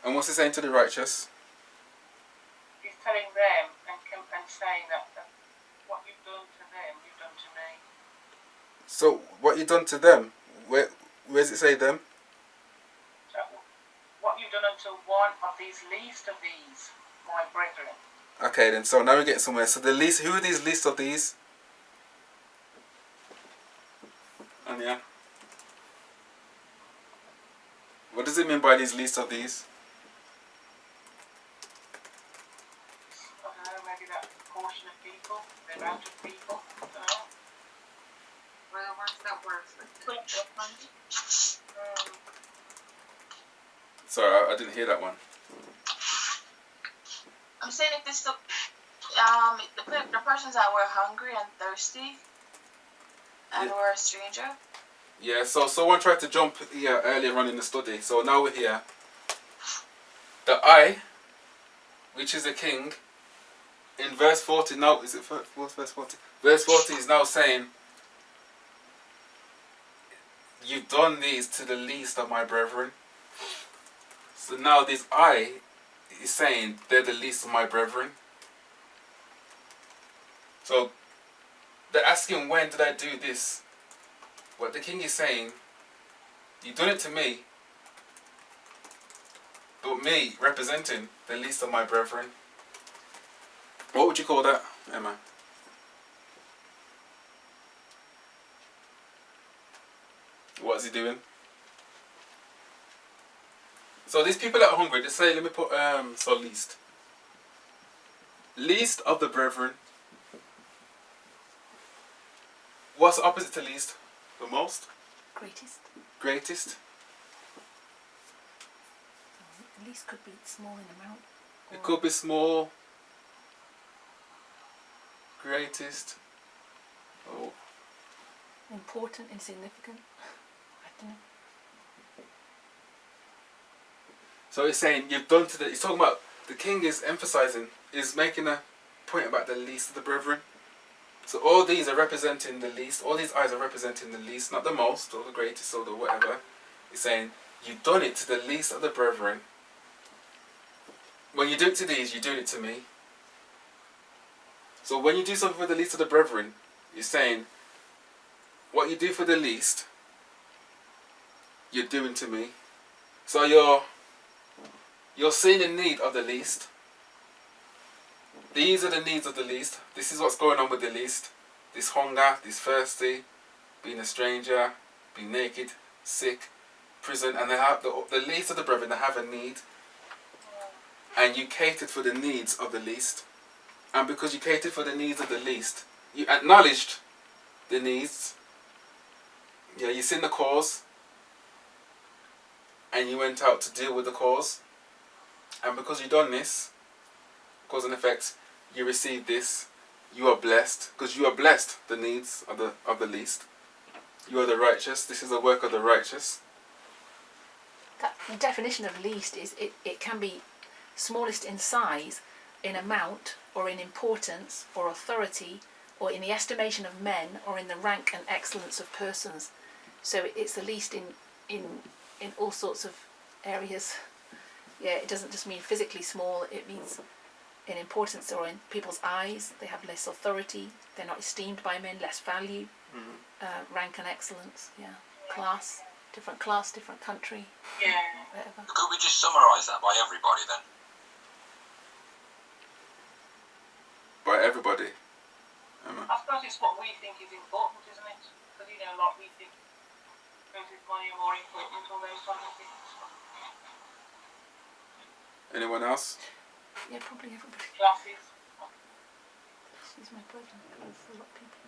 And what's he saying to the righteous?
He's telling them and saying that what you've done to them, you've done to me.
So, what you done to them? Where's it say them?
So, what you've done unto one of these least of these, my brethren.
Okay, then. So now we're getting somewhere. So the least. Who are these least of these? And yeah. What does it mean by these least of these?
I don't know, maybe that portion of people, the amount of people, I don't know.
Well, what's that word for?
Sorry, I didn't hear that one.
I'm saying if this the persons that were hungry and thirsty and
Yeah.
were a stranger.
Yeah, so someone tried to jump here earlier on in the study. So now we're here. The I, which is the king, in verse 40 now, is it what's verse 40? Verse 40 is now saying, you've done these to the least of my brethren. So now this I is saying they're the least of my brethren. So they're asking, when did I do this? What the king is saying, you done it to me, but me representing the least of my brethren. What would you call that, Emma? What is he doing? So these people that are hungry, they say, let me put so least. Least of the brethren. What's the opposite to least? The most?
Greatest.
Greatest?
At least could be small in amount.
It could be small. Greatest. Oh.
Important, insignificant. I don't know.
So he's saying you've done to the. He's talking about the king is emphasizing, is making a point about the least of the brethren. So all these are representing the least. All these eyes are representing the least, not the most or the greatest or the whatever. He's saying you've done it to the least of the brethren. When you do it to these, you're doing it to me. So when you do something for the least of the brethren, you're saying what you do for the least, you're doing to me. So you're seeing the need of the least. These are the needs of the least. This is what's going on with the least. This hunger, this thirsty, being a stranger, being naked, sick, prison, and they have the least of the brethren. They have a need, and you catered for the needs of the least. And because you catered for the needs of the least, you acknowledged the needs. Yeah, you seen the cause, and you went out to deal with the cause. And because you've done this, cause and effect, you receive this. You are blessed, because you are blessed the needs of the least. You are the righteous. This is the work of the righteous.
That definition of least is it can be smallest in size, in amount, or in importance, or authority, or in the estimation of men, or in the rank and excellence of persons. So it's the least in all sorts of areas. Yeah, it doesn't just mean physically small, it means in importance or in people's eyes. They have less authority, they're not esteemed by men, less value, rank and excellence, yeah. Class, different country,
Yeah.
Could
whatever.
we just summarise that by everybody then?
By everybody. Emma.
I suppose it's what we think is important, isn't it? Because, like we think things with money are more important, all those kind of things.
Anyone else?
Yeah, probably everybody.
Classes.
She's my brother, there's a lot of people.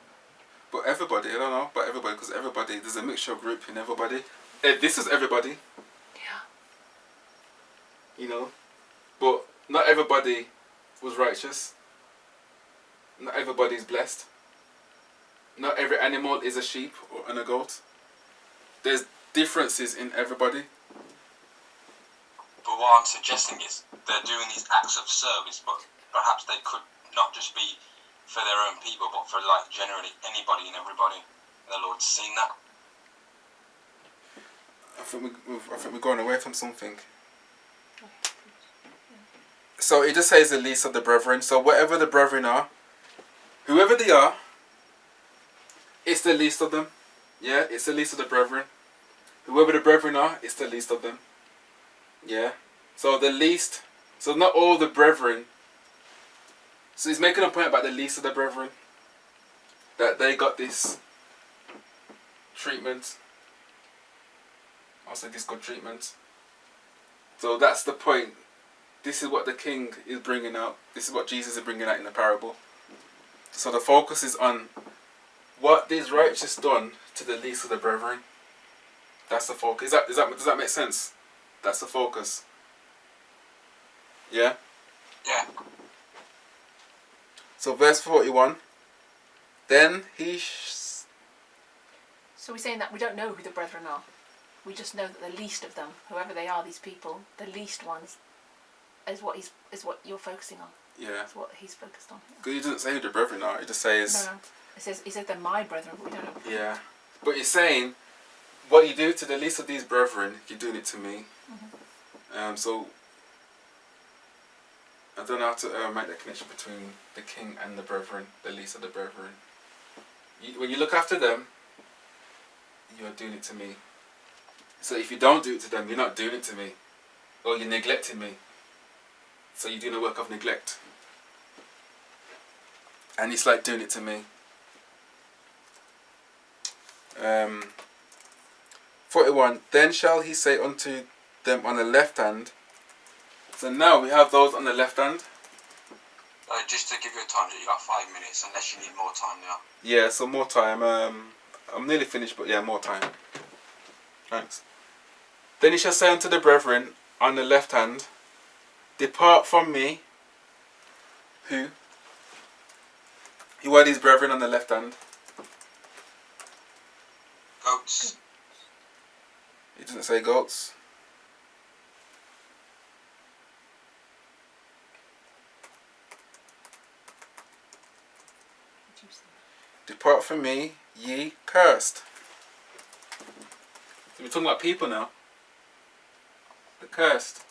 But everybody, I don't know. But everybody, because everybody, there's a mixture of group in everybody. This is everybody,
Yeah.
But not everybody was righteous. Not everybody is blessed. Not every animal is a sheep or a goat. there's differences in everybody.
But what I'm suggesting is they're doing these acts of service, but perhaps they could not just be for their own people, but for like generally anybody and everybody. The Lord's seen that.
I think we're going away from something. So it just says the least of the brethren. So whatever the brethren are, whoever they are, it's the least of them. Yeah, it's the least of the brethren. Whoever the brethren are, it's the least of them. Yeah. So the least, so not all the brethren. So he's making a point about the least of the brethren. That they got this treatment. Also this good treatment. So that's the point. This is what the king is bringing out. This is what Jesus is bringing out in the parable. So the focus is on what these righteous done to the least of the brethren. That's the focus. Does that make sense? That's the focus. Yeah?
Yeah.
So verse 41. Then he...
So we're saying that we don't know who the brethren are. We just know that the least of them, whoever they are, these people, the least ones, is what you're focusing on.
Yeah.
That's what he's focused on.
Because he doesn't say who the brethren are. He just says...
No. He says they're my brethren, but we don't know.
Yeah. But he's saying, what you do to the least of these brethren, you're doing it to me.
Mm-hmm.
So, I don't know how to make the connection between the king and the brethren, the least of the brethren. When you look after them, you're doing it to me. So if you don't do it to them, you're not doing it to me. Or you're neglecting me. So you're doing a work of neglect. And it's like doing it to me. 41. Then shall he say unto them on the left hand. So now we have those on the left hand.
Just to give you a time, you got 5 minutes, unless you need more time now.
Yeah, so more time. I'm nearly finished, but yeah, more time. Thanks. Then he shall say unto the brethren on the left hand, depart from me. Who? Who are these brethren on the left hand?
Goats.
He doesn't say goats. Depart from me, ye cursed. So we're talking about people now. The cursed.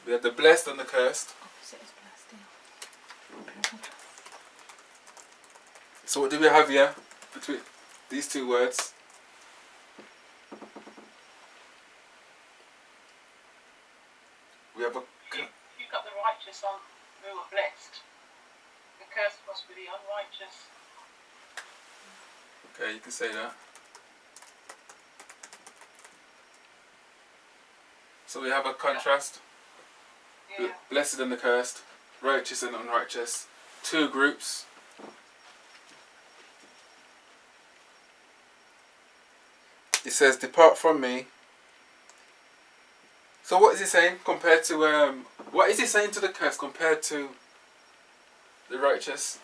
We have the blessed and the cursed.
Opposite is blessed, yeah.
So what do we have here between these two words? We have a...
You've got the righteous on who are blessed. The curse must be the unrighteous.
Okay, you can say that. So we have a contrast.
Yeah.
Blessed and the cursed. Righteous and unrighteous. Two groups. It says, depart from me. So what is he saying compared to, what is he saying to the cursed compared to the righteous?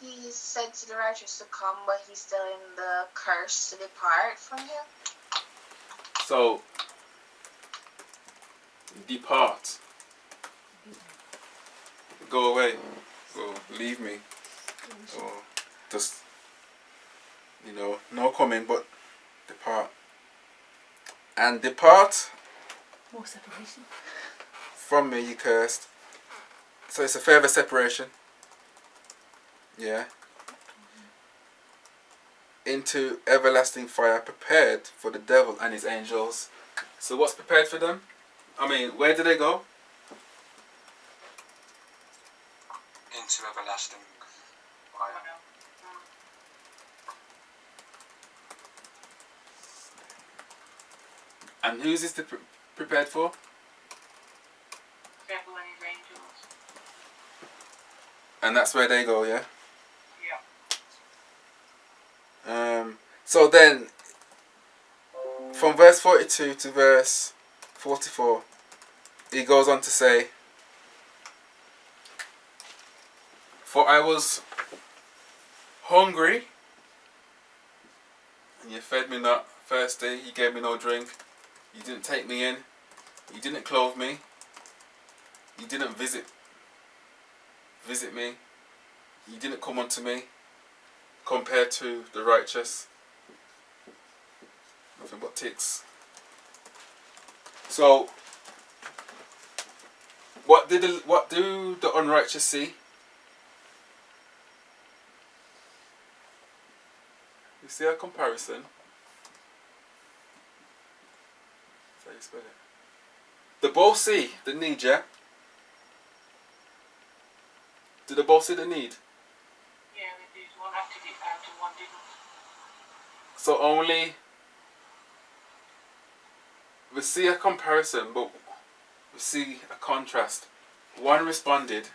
He said to the righteous to come, but he's still in the curse to depart from him.
So, depart. Go away. Or leave me. Or just, no coming, but depart. And depart
More separation.
from me, you cursed. So it's a further separation. Yeah. Into everlasting fire prepared for the devil and his angels. So what's prepared for them? I mean, where do they go?
Into everlasting fire.
And who's this prepared for?
Devil and his angels.
And that's where they go, yeah?
Yeah.
So then, from verse 42 to verse 44, he goes on to say, For I was hungry, and you fed me not. Thirsty, you gave me no drink. You didn't take me in. You didn't clothe me. You didn't visit me. You didn't come unto me. Compared to the righteous, nothing but ticks. So, what do the unrighteous see? You see a comparison. That's how you spell it. They both see the need, yeah? Do they both see the need?
Yeah, they did. One acted it out and one didn't.
So only we see a comparison, but we see a contrast. One responded,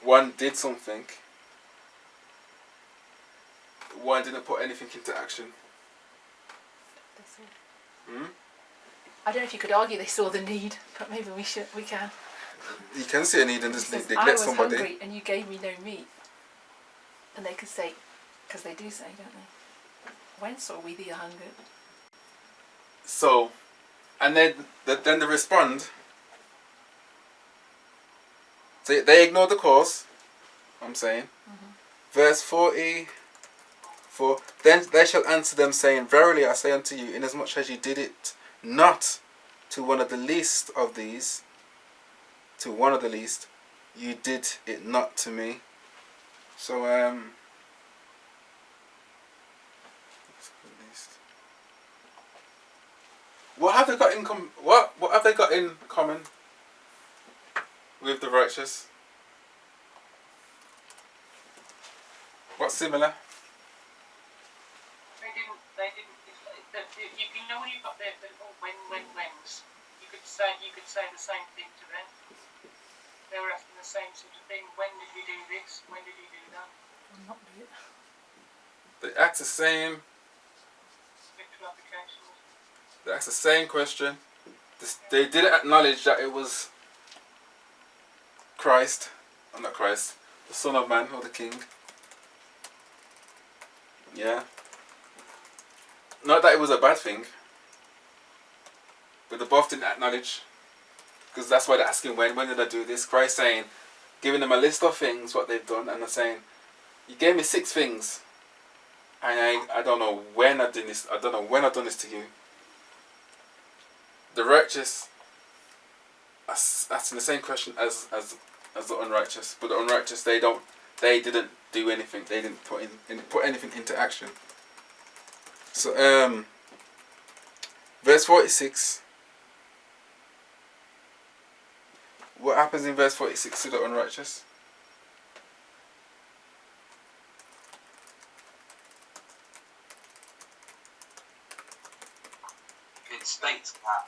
one did something, one didn't put anything into action.
I don't know if you could argue they saw the need, but maybe we can.
You can see a need and just
It says, I
neglect
was
somebody.
hungry and you gave me no meat. And they could say, because they do say, don't they? When saw we thee hunger?
So, and then they respond. So they ignore the cause. I'm saying. Verse 44. Then they shall answer them, saying, Verily I say unto you, inasmuch as you did it not to one of the least of these, to one of the least, you did it not to me. So what have they got in what have they got in common with the righteous? What's similar?
They didn't. You know when you've got the whens, you could say the same thing to them. They were asking the same sort of thing. When did you do this? When did you do that?
Not do it.
They ask the same.
Literal applications.
They ask the same question. They didn't acknowledge that it was Christ, or not Christ, the Son of Man or the King. Yeah. Not that it was a bad thing, but they both didn't acknowledge, because that's why they're asking when did I do this? Christ saying, giving them a list of things what they've done, and they're saying, you gave me 6 things, and I don't know when I did this. I don't know when I've done this to you. The righteous are asking the same question as the unrighteous, but the unrighteous they didn't do anything. They didn't put anything into action. So verse 46. What happens in verse 46 to the unrighteous?
It states that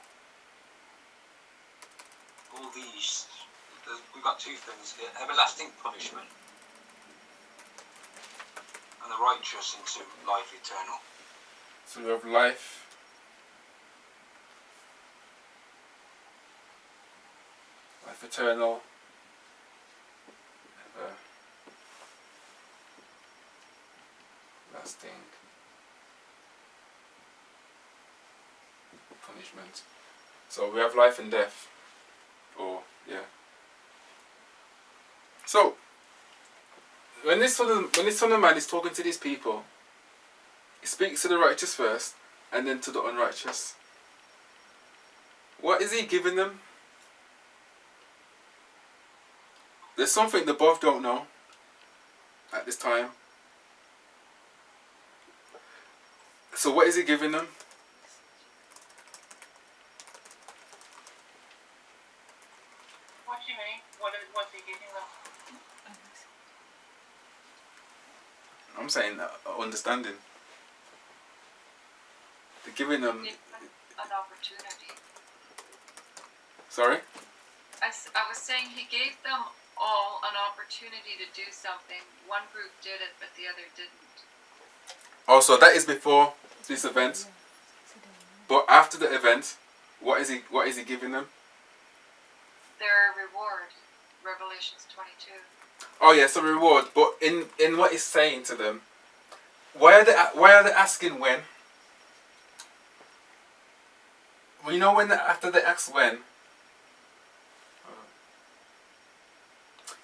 all these, we've got 2 things here: everlasting punishment and the righteous into life eternal.
So we have life, life eternal, everlasting punishment. So we have life and death. Or yeah. So when this son of man is talking to these people, he speaks to the righteous first, and then to the unrighteous. What is he giving them? There's something they both don't know at this time. So what is he giving them?
What do you mean? What's he giving them?
I'm saying understanding. They're giving them.
An opportunity.
Sorry?
I was saying he gave them all an opportunity to do something. One group did it, but the other didn't.
Oh, so that is before this event. But after the event, what is he giving them?
Their reward, Revelations 22.
Oh yeah, so reward. But in what he's saying to them, why are they asking when? Well, you know when after they ask when.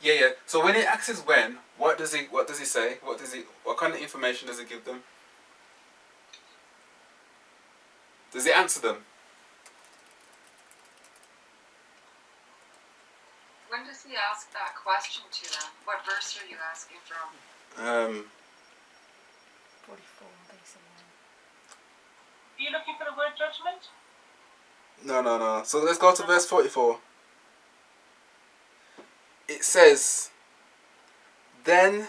Yeah. So when he asks when, what does he say? What kind of information does he give them? Does he answer them?
When does he ask that question to them? What verse are you asking from?
44, basically.
Are you looking for the word judgment?
No. So let's go to verse 44. It says, "Then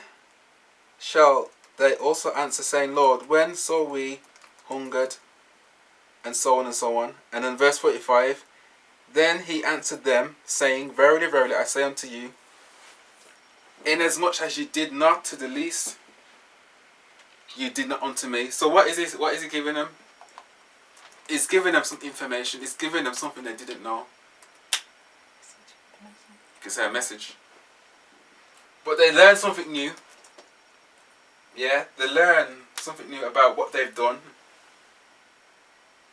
shall they also answer, saying, Lord, when saw we hungered?" And so on and so on. And then verse 45, "Then he answered them, saying, Verily, verily, I say unto you, inasmuch as you did not to the least, you did not unto me." So what is he giving them? He's giving them some information. He's giving them something they didn't know. You can say a message. But they learn something new. Yeah, they learn something new about what they've done,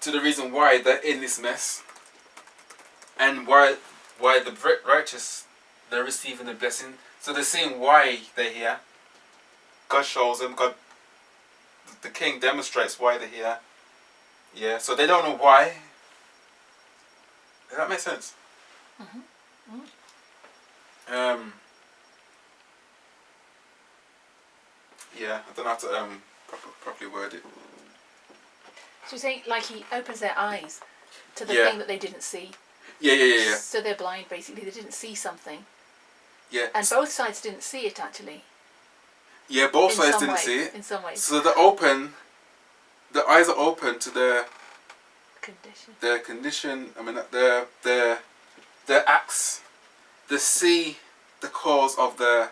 to the reason why they're in this mess, and why the righteous, they're receiving the blessing. So they're seeing why they're here. God shows them. The King demonstrates why they're here. Yeah, so they don't know why. Does that make sense? Yeah, I don't know how to properly word it.
So you're saying, like, he opens their eyes to the
Yeah.
thing that they didn't see.
Yeah.
So they're blind, basically. They didn't see something.
Yeah.
And both sides didn't see it, actually.
Yeah, both
in
sides
some
didn't
ways,
see it.
In some ways.
So they're open. The eyes are open to their condition. I mean, their acts. They see the cause of their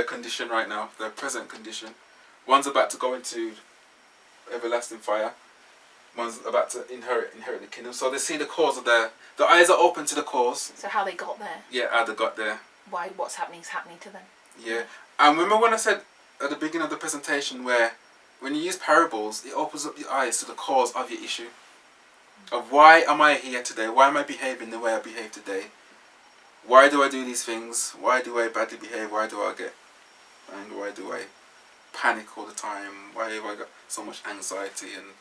condition right now, their present condition. One's about to go into everlasting fire. One's about to inherit the kingdom. So they see the cause of the eyes are open to the cause.
So how they got there.
Yeah, how they got there.
Why what's happening is happening to them.
Yeah. And remember when I said at the beginning of the presentation where when you use parables, it opens up your eyes to the cause of your issue. Of why am I here today? Why am I behaving the way I behave today? Why do I do these things? Why do I badly behave? Why do I get angry? Why do I panic all the time? Why have I got so much anxiety? And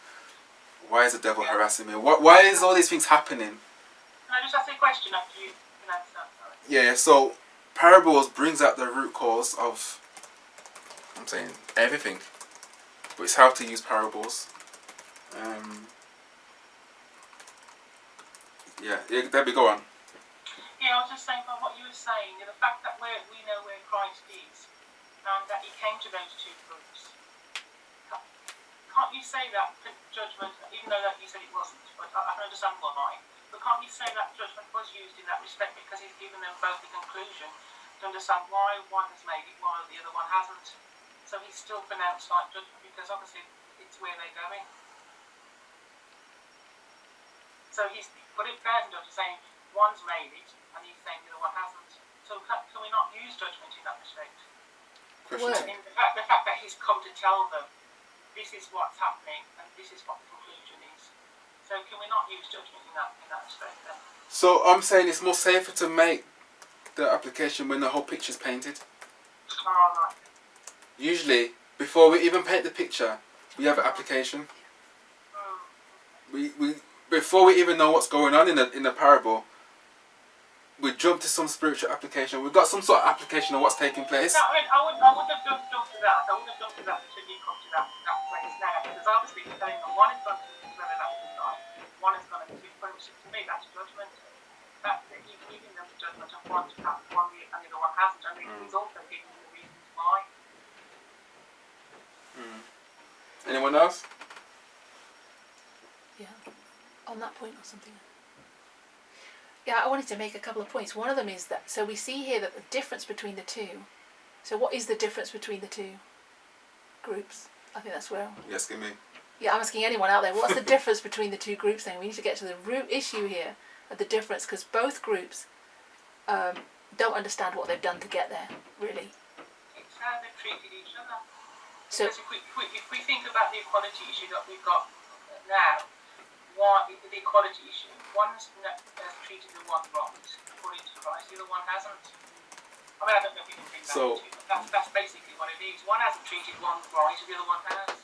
why is the devil harassing me? Why is all these things happening?
Can I just ask you a question after you can answer that?
Yeah, so parables brings out the root cause of, I'm saying, everything. But it's how to use parables. Debbie, go on.
Yeah, I was just saying from what you were saying, the fact that we know where Christ is, and that he came to those two groups. Can't you say that judgment, even though that you said it wasn't, but I can understand why, but can't you say that judgment was used in that respect because he's given them both the conclusion to understand why one has made it while the other one hasn't? So he's still pronounced like judgment because obviously it's where they're going. So he's put it fair enough to saying one's made it and he's saying the other one hasn't. So can we not use judgment in that respect? In the fact that he's come to tell them this is what's happening and this is what the conclusion is. So can we not use judgment in that respect then?
So I'm saying it's more safer to make the application when the whole picture's painted.
Oh, right.
Usually, before we even paint the picture, we have an application. We before we even know what's going on in the parable, we jump to some spiritual application. We've got some sort of application of what's taking place.
No, I wouldn't have jumped to that. I wouldn't have jumped to that until you come to that place now. Because obviously you're saying that one is going to be everlasting life, one is going to be punishment. To me, that's judgment. That you're giving them the judgment of one's passed, one and the other one hasn't. And he's also giving them the reasons why.
Anyone else?
Yeah. On that point or something. Yeah, I wanted to make a couple of points. One of them is that, so we see here that the difference between the two. So what is the difference between the two groups? I think that's where...
Yes, give me.
Yeah, I'm asking anyone out there, what's the difference between the two groups then? We need to get to the root issue here of the difference, because both groups don't understand what they've done to get there, really.
It's how they've treated each other.
So
Because if we think about the equality issue that we've got now, the equality issue, one's has treated the one right, according to Christ, the other one hasn't. I mean, I don't know if you can think that
So-
into, but that's basically what it is. One hasn't treated one right, the other one has.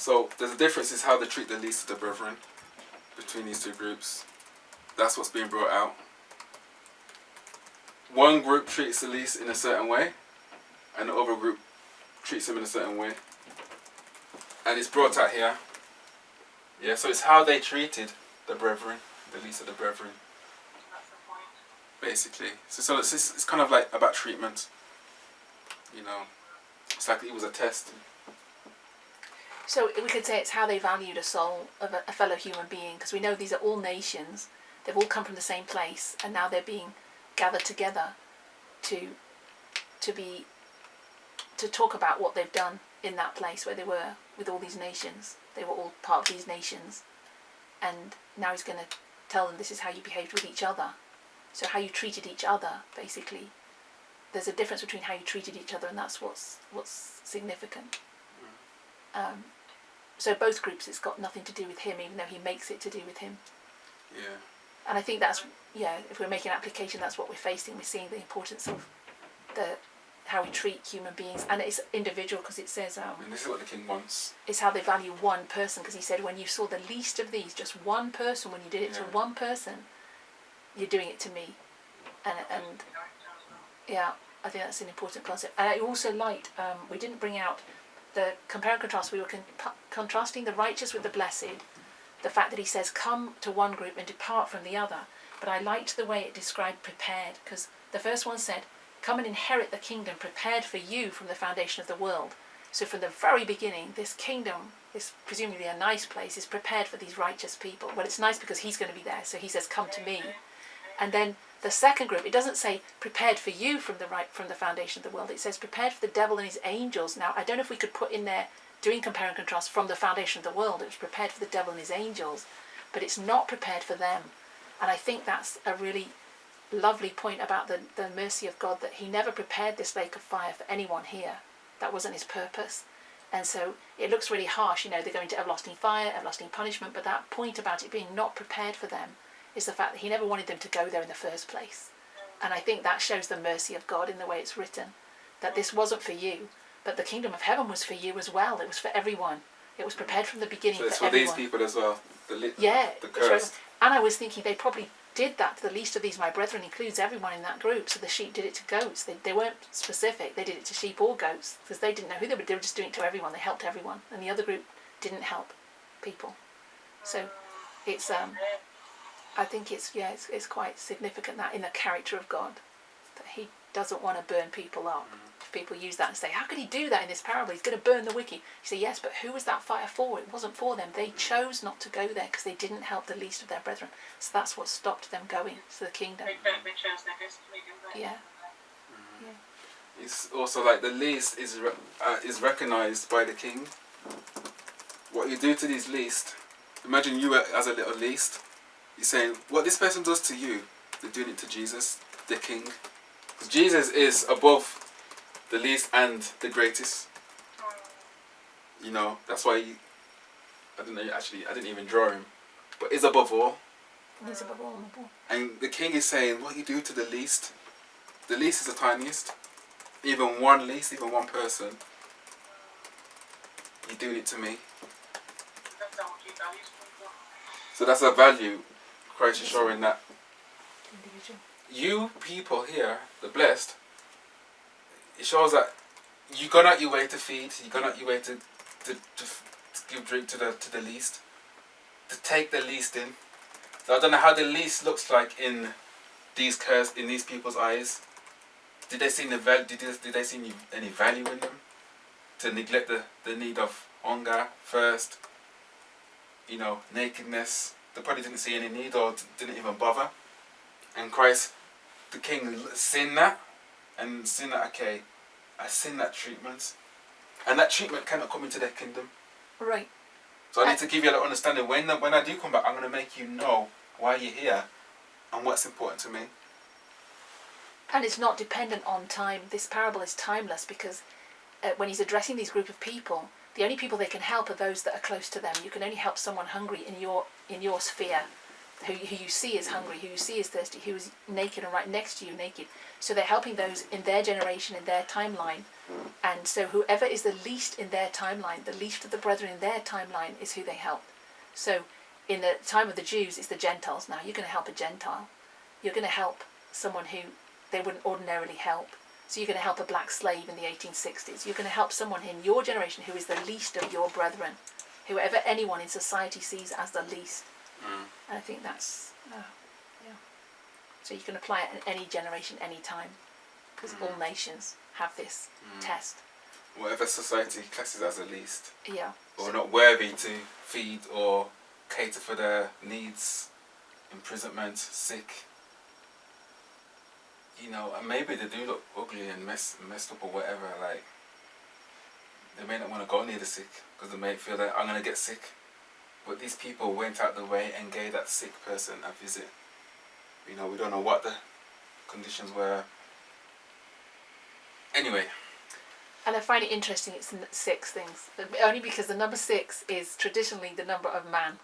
So there's a difference is how they treat the least of the brethren between these two groups. That's what's being brought out. One group treats the least in a certain way, and the other group treats them in a certain way. And it's brought out here. Yeah, so it's how they treated the brethren, the least of the brethren,
That's the point.
basically. So it's kind of like about treatment. You know, it's like it was a test.
So we could say it's how they valued a soul of a fellow human being, because we know these are all nations. They've all come from the same place, and now they're being gathered together to talk about what they've done in that place where they were with all these nations. They were all part of these nations, and now he's going to tell them this is how you behaved with each other. So how you treated each other, basically. There's a difference between how you treated each other, and that's what's significant. So both groups, it's got nothing to do with him, even though he makes it to do with him.
Yeah.
And I think that's, if we're making an application, that's what we're facing. We're seeing the importance of how we treat human beings, and it's individual, because it says
And this is what the king wants.
it's how they value one person, because he said when you saw the least of these, just one person, when you did it to
Yeah.
one person, you're doing it to me. And yeah, I think that's an important concept. And I also liked, we didn't bring out the compare and contrast. We were contrasting the righteous with the blessed, the fact that he says come to one group and depart from the other. But I liked the way it described prepared, because the first one said come and inherit the kingdom prepared for you from the foundation of the world. So from the very beginning, this kingdom, this presumably a nice place, is prepared for these righteous people. Well, it's nice because he's going to be there, so he says come to me. And then the second group, it doesn't say prepared for you from the foundation of the world. It says prepared for the devil and his angels. Now, I don't know if we could put in there, doing compare and contrast, from the foundation of the world. It was prepared for the devil and his angels, but it's not prepared for them. And I think that's a really lovely point about the mercy of God, that he never prepared this lake of fire for anyone here. That wasn't his purpose. And so it looks really harsh, they're going to everlasting fire, everlasting punishment, but that point about it being not prepared for them is the fact that he never wanted them to go there in the first place. And I think that shows the mercy of God in the way it's written, that this wasn't for you, but the kingdom of heaven was for you as well. It was for everyone. It was prepared from the beginning
So it's
for
for these
everyone.
people as well. The
It's for
cursed.
And I was thinking they probably did that to the least of these my brethren, includes everyone in that group. So the sheep did it to goats. They weren't specific. They did it to sheep or goats, because they didn't know who they were. They were just doing it to everyone. They helped everyone. And the other group didn't help people. So it's I think it's quite significant that in the character of God, that he doesn't want to burn people up. If people use that and say, how could he do that in this parable? He's going to burn the wicked. You say, yes, but who was that fire for? It wasn't for them. They chose not to go there because they didn't help the least of their brethren. So that's what stopped them going to the kingdom.
They chose their destiny, didn't they?
Yeah.
It's also like the least is recognized by the king. What you do to these least, imagine you as a little least. You're saying, what this person does to you, they're doing it to Jesus, the king. Because Jesus is above the least and the greatest. That's why I didn't even draw him. But is above all.
He's above all.
And the king is saying, what you do to the least is the tiniest. Even one least, even one person, you're doing it to me.
That's how much he values people.
So that's a value Christ is showing, that
Individual.
you people here, the blessed, it shows that you gone out your way to feed, you gone out your way to give drink to the least, to take the least in. So I don't know how the least looks like in these people's eyes. Did they see did they see any value in them? To neglect the need of hunger, thirst, nakedness. They probably didn't see any need or didn't even bother. And Christ, the King, seen that, and seen that, okay, I seen that treatment. And that treatment cannot come into their kingdom.
Right.
So I need to give you a little understanding. When I do come back, I'm going to make you know why you're here and what's important to me.
And it's not dependent on time. This parable is timeless because when he's addressing these group of people, the only people they can help are those that are close to them. You can only help someone hungry in your sphere, who you see is hungry, who you see is thirsty, who is naked and right next to you naked. So they're helping those in their generation, in their timeline. And so whoever is the least in their timeline, the least of the brethren in their timeline, is who they help. So in the time of the Jews, it's the Gentiles now. You're going to help a Gentile. You're going to help someone who they wouldn't ordinarily help. So you're going to help a black slave in the 1860s. You're going to help someone in your generation who is the least of your brethren. Whoever anyone in society sees as the least. And I think that's, yeah. So you can apply it in any generation, any time. Because all nations have this test.
Whatever society classes as the least.
Yeah.
Or not worthy to feed or cater for their needs, imprisonment, sick. You know, and maybe they do look ugly and messed up or whatever, like, they may not want to go near the sick because they may feel that I'm going to get sick. But these people went out the way and gave that sick person a visit. You know, we don't know what the conditions were. Anyway.
And I find it interesting it's 6 things. Only because the number 6 is traditionally the number of man.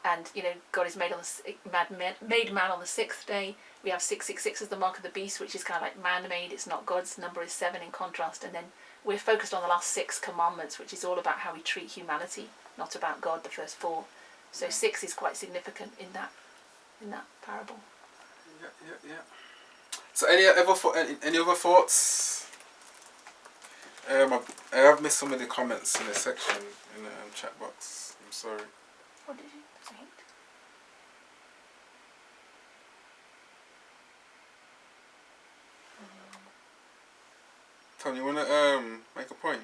And, you know, God is made man on the 6th day. We have 666 as the mark of the beast, which is kind of like man-made. It's not God's number, is 7 in contrast. And then we're focused on the last 6 commandments, which is all about how we treat humanity, not about God, the first 4. So 6 is quite significant in that parable.
Yeah. So any other thoughts? I have missed some of the comments in the section in the chat box. I'm sorry.
What did you say?
Tom, you wanna make a point?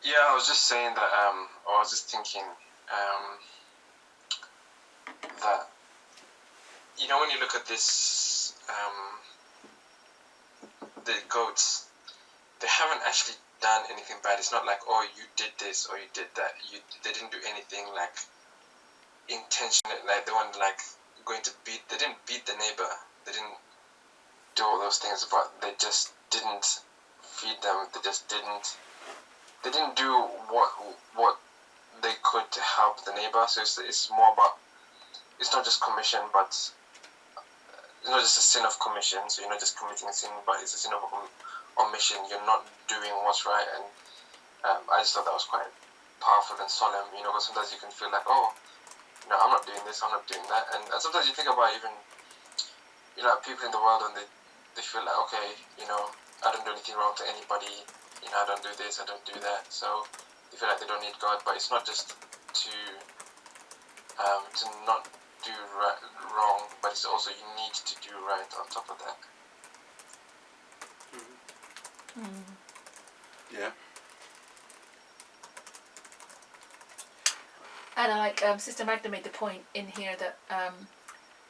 Yeah, I was just saying that, I was just thinking, that, you know, when you look at this, the goats, they haven't actually done anything bad. It's not like, oh, you did this or you did that. They didn't do anything like intentional, like they weren't like going to they didn't beat the neighbor. They didn't do all those things, but they just didn't feed them. They didn't do what they could to help the neighbor. So it's more about, it's not just commission, but it's not just a sin of commission. So you're not just committing a sin, but it's a sin of omission. You're not doing what's right. And I just thought that was quite powerful and solemn. You know, because sometimes you can feel like, oh, you know, I'm not doing this, I'm not doing that. And sometimes you think about even, you know, people in the world, and they feel like, okay, you know, I don't do anything wrong to anybody. You know, I don't do this, I don't do that. So they feel like they don't need God. But it's not just to not do wrong, but it's also you need to do right on top of that.
Yeah.
And I like Sister Magda made the point in here that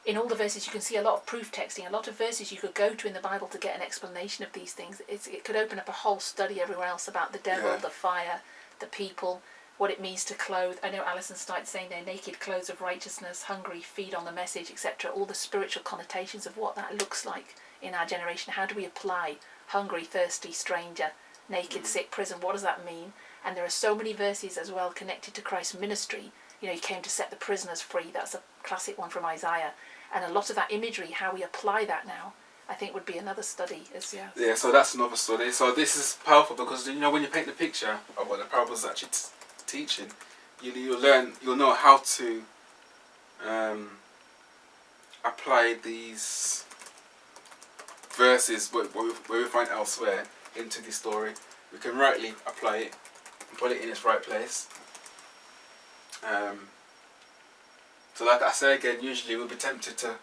in all the verses you can see a lot of proof texting, a lot of verses you could go to in the Bible to get an explanation of these things. It could open up a whole study everywhere else about the devil, the fire, the people, what it means to clothe. I know Alison started saying they're naked clothes of righteousness, hungry, feed on the message, etc. All the spiritual connotations of what that looks like in our generation. How do we apply hungry, thirsty, stranger, naked, sick, prison? What does that mean? And there are so many verses as well connected to Christ's ministry. You know, he came to set the prisoners free. That's a classic one from Isaiah. And a lot of that imagery, how we apply that now, I think would be another study.
Yeah, so that's another study. So this is powerful because, you know, when you paint the picture of what the parable is actually teaching, you'll know how to apply these verses where we find elsewhere into the story. We can rightly apply it and put it in its right place. So like I say again, usually we'll be tempted to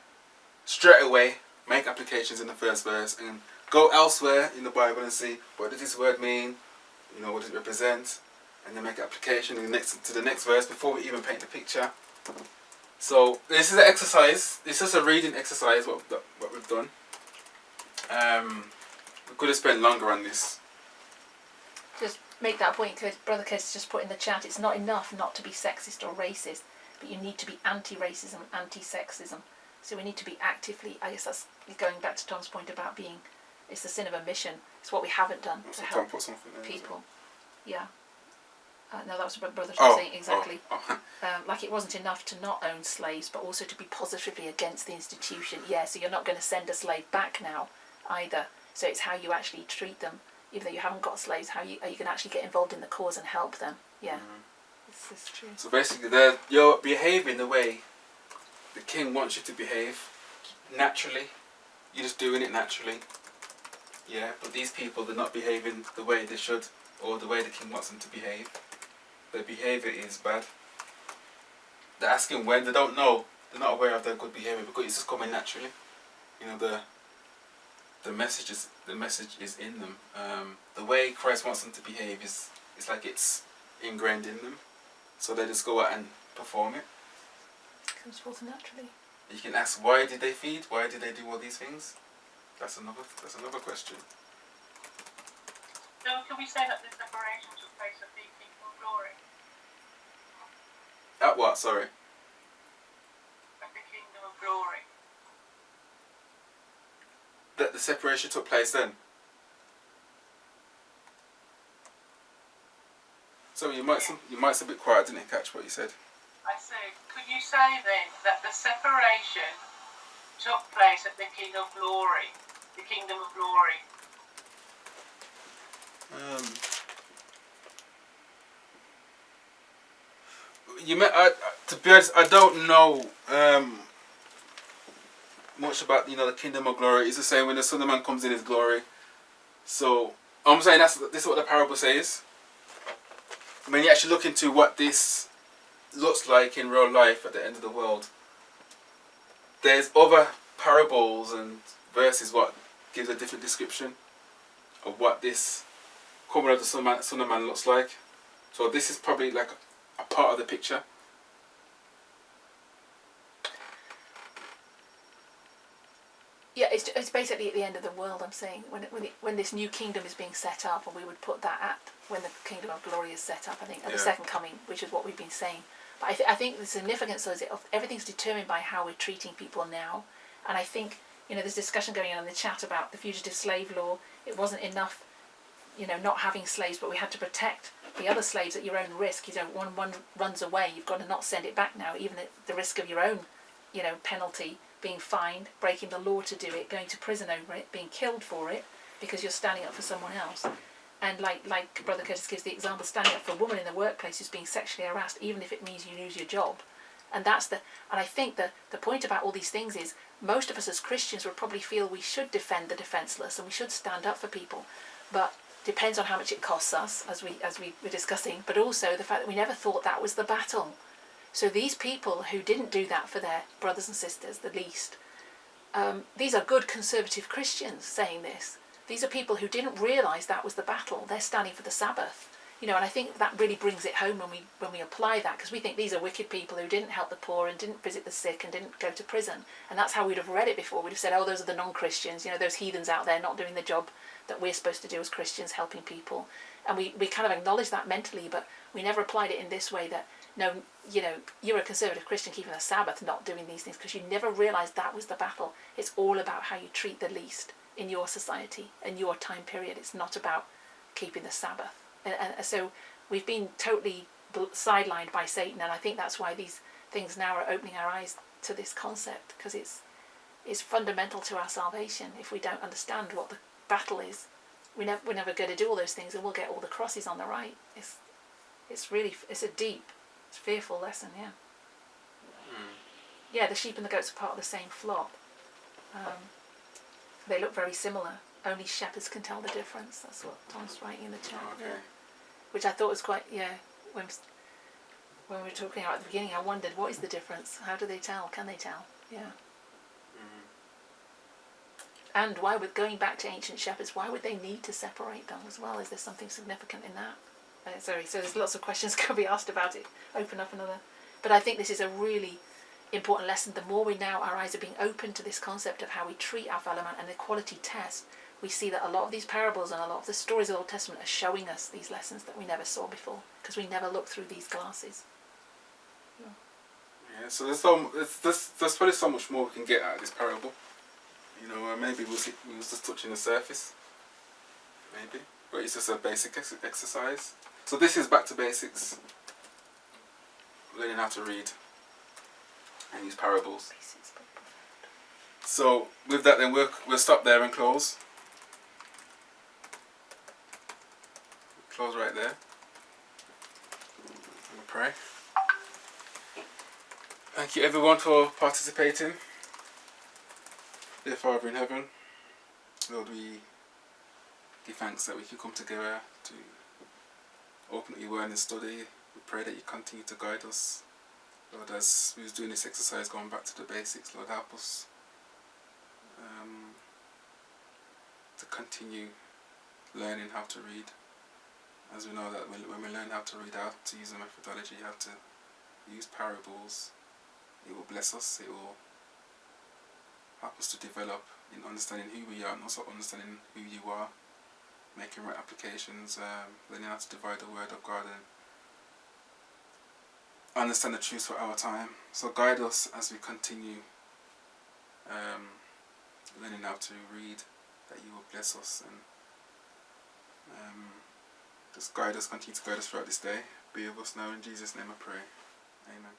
straight away make applications in the first verse and go elsewhere in the Bible and see what does this word mean, you know, what does it represent, and then make an application to the next verse before we even paint the picture. So this is an exercise. This is a reading exercise. What we've done. We could have spent longer on this.
Just make that point. Brother Curtis just put in the chat, it's not enough not to be sexist or racist, but you need to be anti-racism, anti-sexism. So we need to be actively, I guess that's going back to Tom's point about being, it's the sin of omission. It's what we haven't done to help
put something there,
people. Yeah. No, that was what Brother was saying, exactly.
Oh.
Like it wasn't enough to not own slaves, but also to be positively against the institution. Yeah, so you're not going to send a slave back now either. So it's how you actually treat them, even though you haven't got slaves, how you can actually get involved in the cause and help them. Yeah, this is true.
So basically, you're behaving the way the king wants you to behave, naturally. You're just doing it naturally. Yeah, but these people, they're not behaving the way they should, or the way the king wants them to behave. Their behaviour is bad. They're asking when, they don't know. They're not aware of their good behaviour because it's just coming naturally. You know, the message is in them. The way Christ wants them to behave is like it's ingrained in them. So they just go out and perform it.
It comes forth naturally.
You can ask, why did they feed? Why did they do all these things? That's another question.
So can we say that the separation took place at the Kingdom of Glory?
At what? Sorry.
At the Kingdom of Glory.
That the separation took place then. So you might a bit quiet. I didn't catch what you said.
I said, could you say then that the separation took place at the Kingdom of Glory? The Kingdom of Glory.
To be honest, I don't know much about the Kingdom of Glory. It's the same when the Son of Man comes in His glory. So I'm saying this is what the parable says. When you actually look into what this looks like in real life at the end of the world, there's other parables and verses what gives a different description of what this coming of the Son of Man looks like. So this is probably like a part of the picture.
Yeah, it's basically at the end of the world. I'm saying when this new kingdom is being set up, and we would put that at when the Kingdom of Glory is set up. I think at the second coming, which is what we've been saying. But I think the significance is everything's determined by how we're treating people now. And I think there's discussion going on in the chat about the fugitive slave law. It wasn't enough, not having slaves, but we had to protect the other slaves at your own risk. One runs away, you've got to not send it back now, even at the risk of your own, penalty, being fined, breaking the law to do it, going to prison over it, being killed for it, because you're standing up for someone else. And like Brother Curtis gives the example, standing up for a woman in the workplace who's being sexually harassed, even if it means you lose your job. And I think the point about all these things is most of us as Christians would probably feel we should defend the defenceless and we should stand up for people, but depends on how much it costs us, as we were discussing, but also the fact that we never thought that was the battle. So these people who didn't do that for their brothers and sisters, the least, these are good conservative Christians saying this. These are people who didn't realise that was the battle. They're standing for the Sabbath. And I think that really brings it home when we apply that, because we think these are wicked people who didn't help the poor and didn't visit the sick and didn't go to prison. And that's how we'd have read it before. We'd have said, oh, those are the non-Christians, those heathens out there not doing the job that we're supposed to do as Christians, helping people. And we kind of acknowledge that mentally, but we never applied it in this way that, no, you're a conservative Christian keeping the Sabbath, not doing these things, because you never realised that was the battle. It's all about how you treat the least in your society, in your time period. It's not about keeping the Sabbath. And so we've been totally sidelined by Satan, and I think that's why these things now are opening our eyes to this concept, because it's fundamental to our salvation. If we don't understand what the battle is, we're never going to do all those things, and we'll get all the crosses on the right. It's a deep, it's a fearful lesson, yeah. Yeah, the sheep and the goats are part of the same flock. They look very similar. Only shepherds can tell the difference. That's what Tom's writing in the chat.
Okay.
Yeah. Which I thought was quite, when we were talking about at the beginning, I wondered, what is the difference? How do they tell? Can they tell? Yeah. And why would, going back to ancient shepherds, why would they need to separate them as well? Is there something significant in that? So there's lots of questions could be asked about it. Open up another. But I think this is a really important lesson. The more our eyes are being open to this concept of how we treat our fellow man and the quality test, we see that a lot of these parables and a lot of the stories of the Old Testament are showing us these lessons that we never saw before, because we never looked through these glasses.
Yeah, so there's probably so much more we can get out of this parable. You know, maybe we was just touching the surface. Maybe, but it's just a basic exercise. So this is back to basics. Learning how to read and use parables. So with that, then we'll stop there and close. Close right there. We'll pray. Thank you everyone for participating. Dear Father in heaven, Lord, we give thanks that we can come together to open up your word and study. We pray that you continue to guide us. Lord, as we was doing this exercise, going back to the basics, Lord, help us to continue learning how to read. As we know that when we learn how to read, how to use a methodology, how to use parables, it will bless us, it will help us to develop in understanding who we are and also understanding who you are, making right applications, learning how to divide the word of God and understand the truths for our time. So guide us as we continue learning how to read, that you will bless us and just guide us, continue to guide us throughout this day. Be with us now, in Jesus' name I pray. Amen.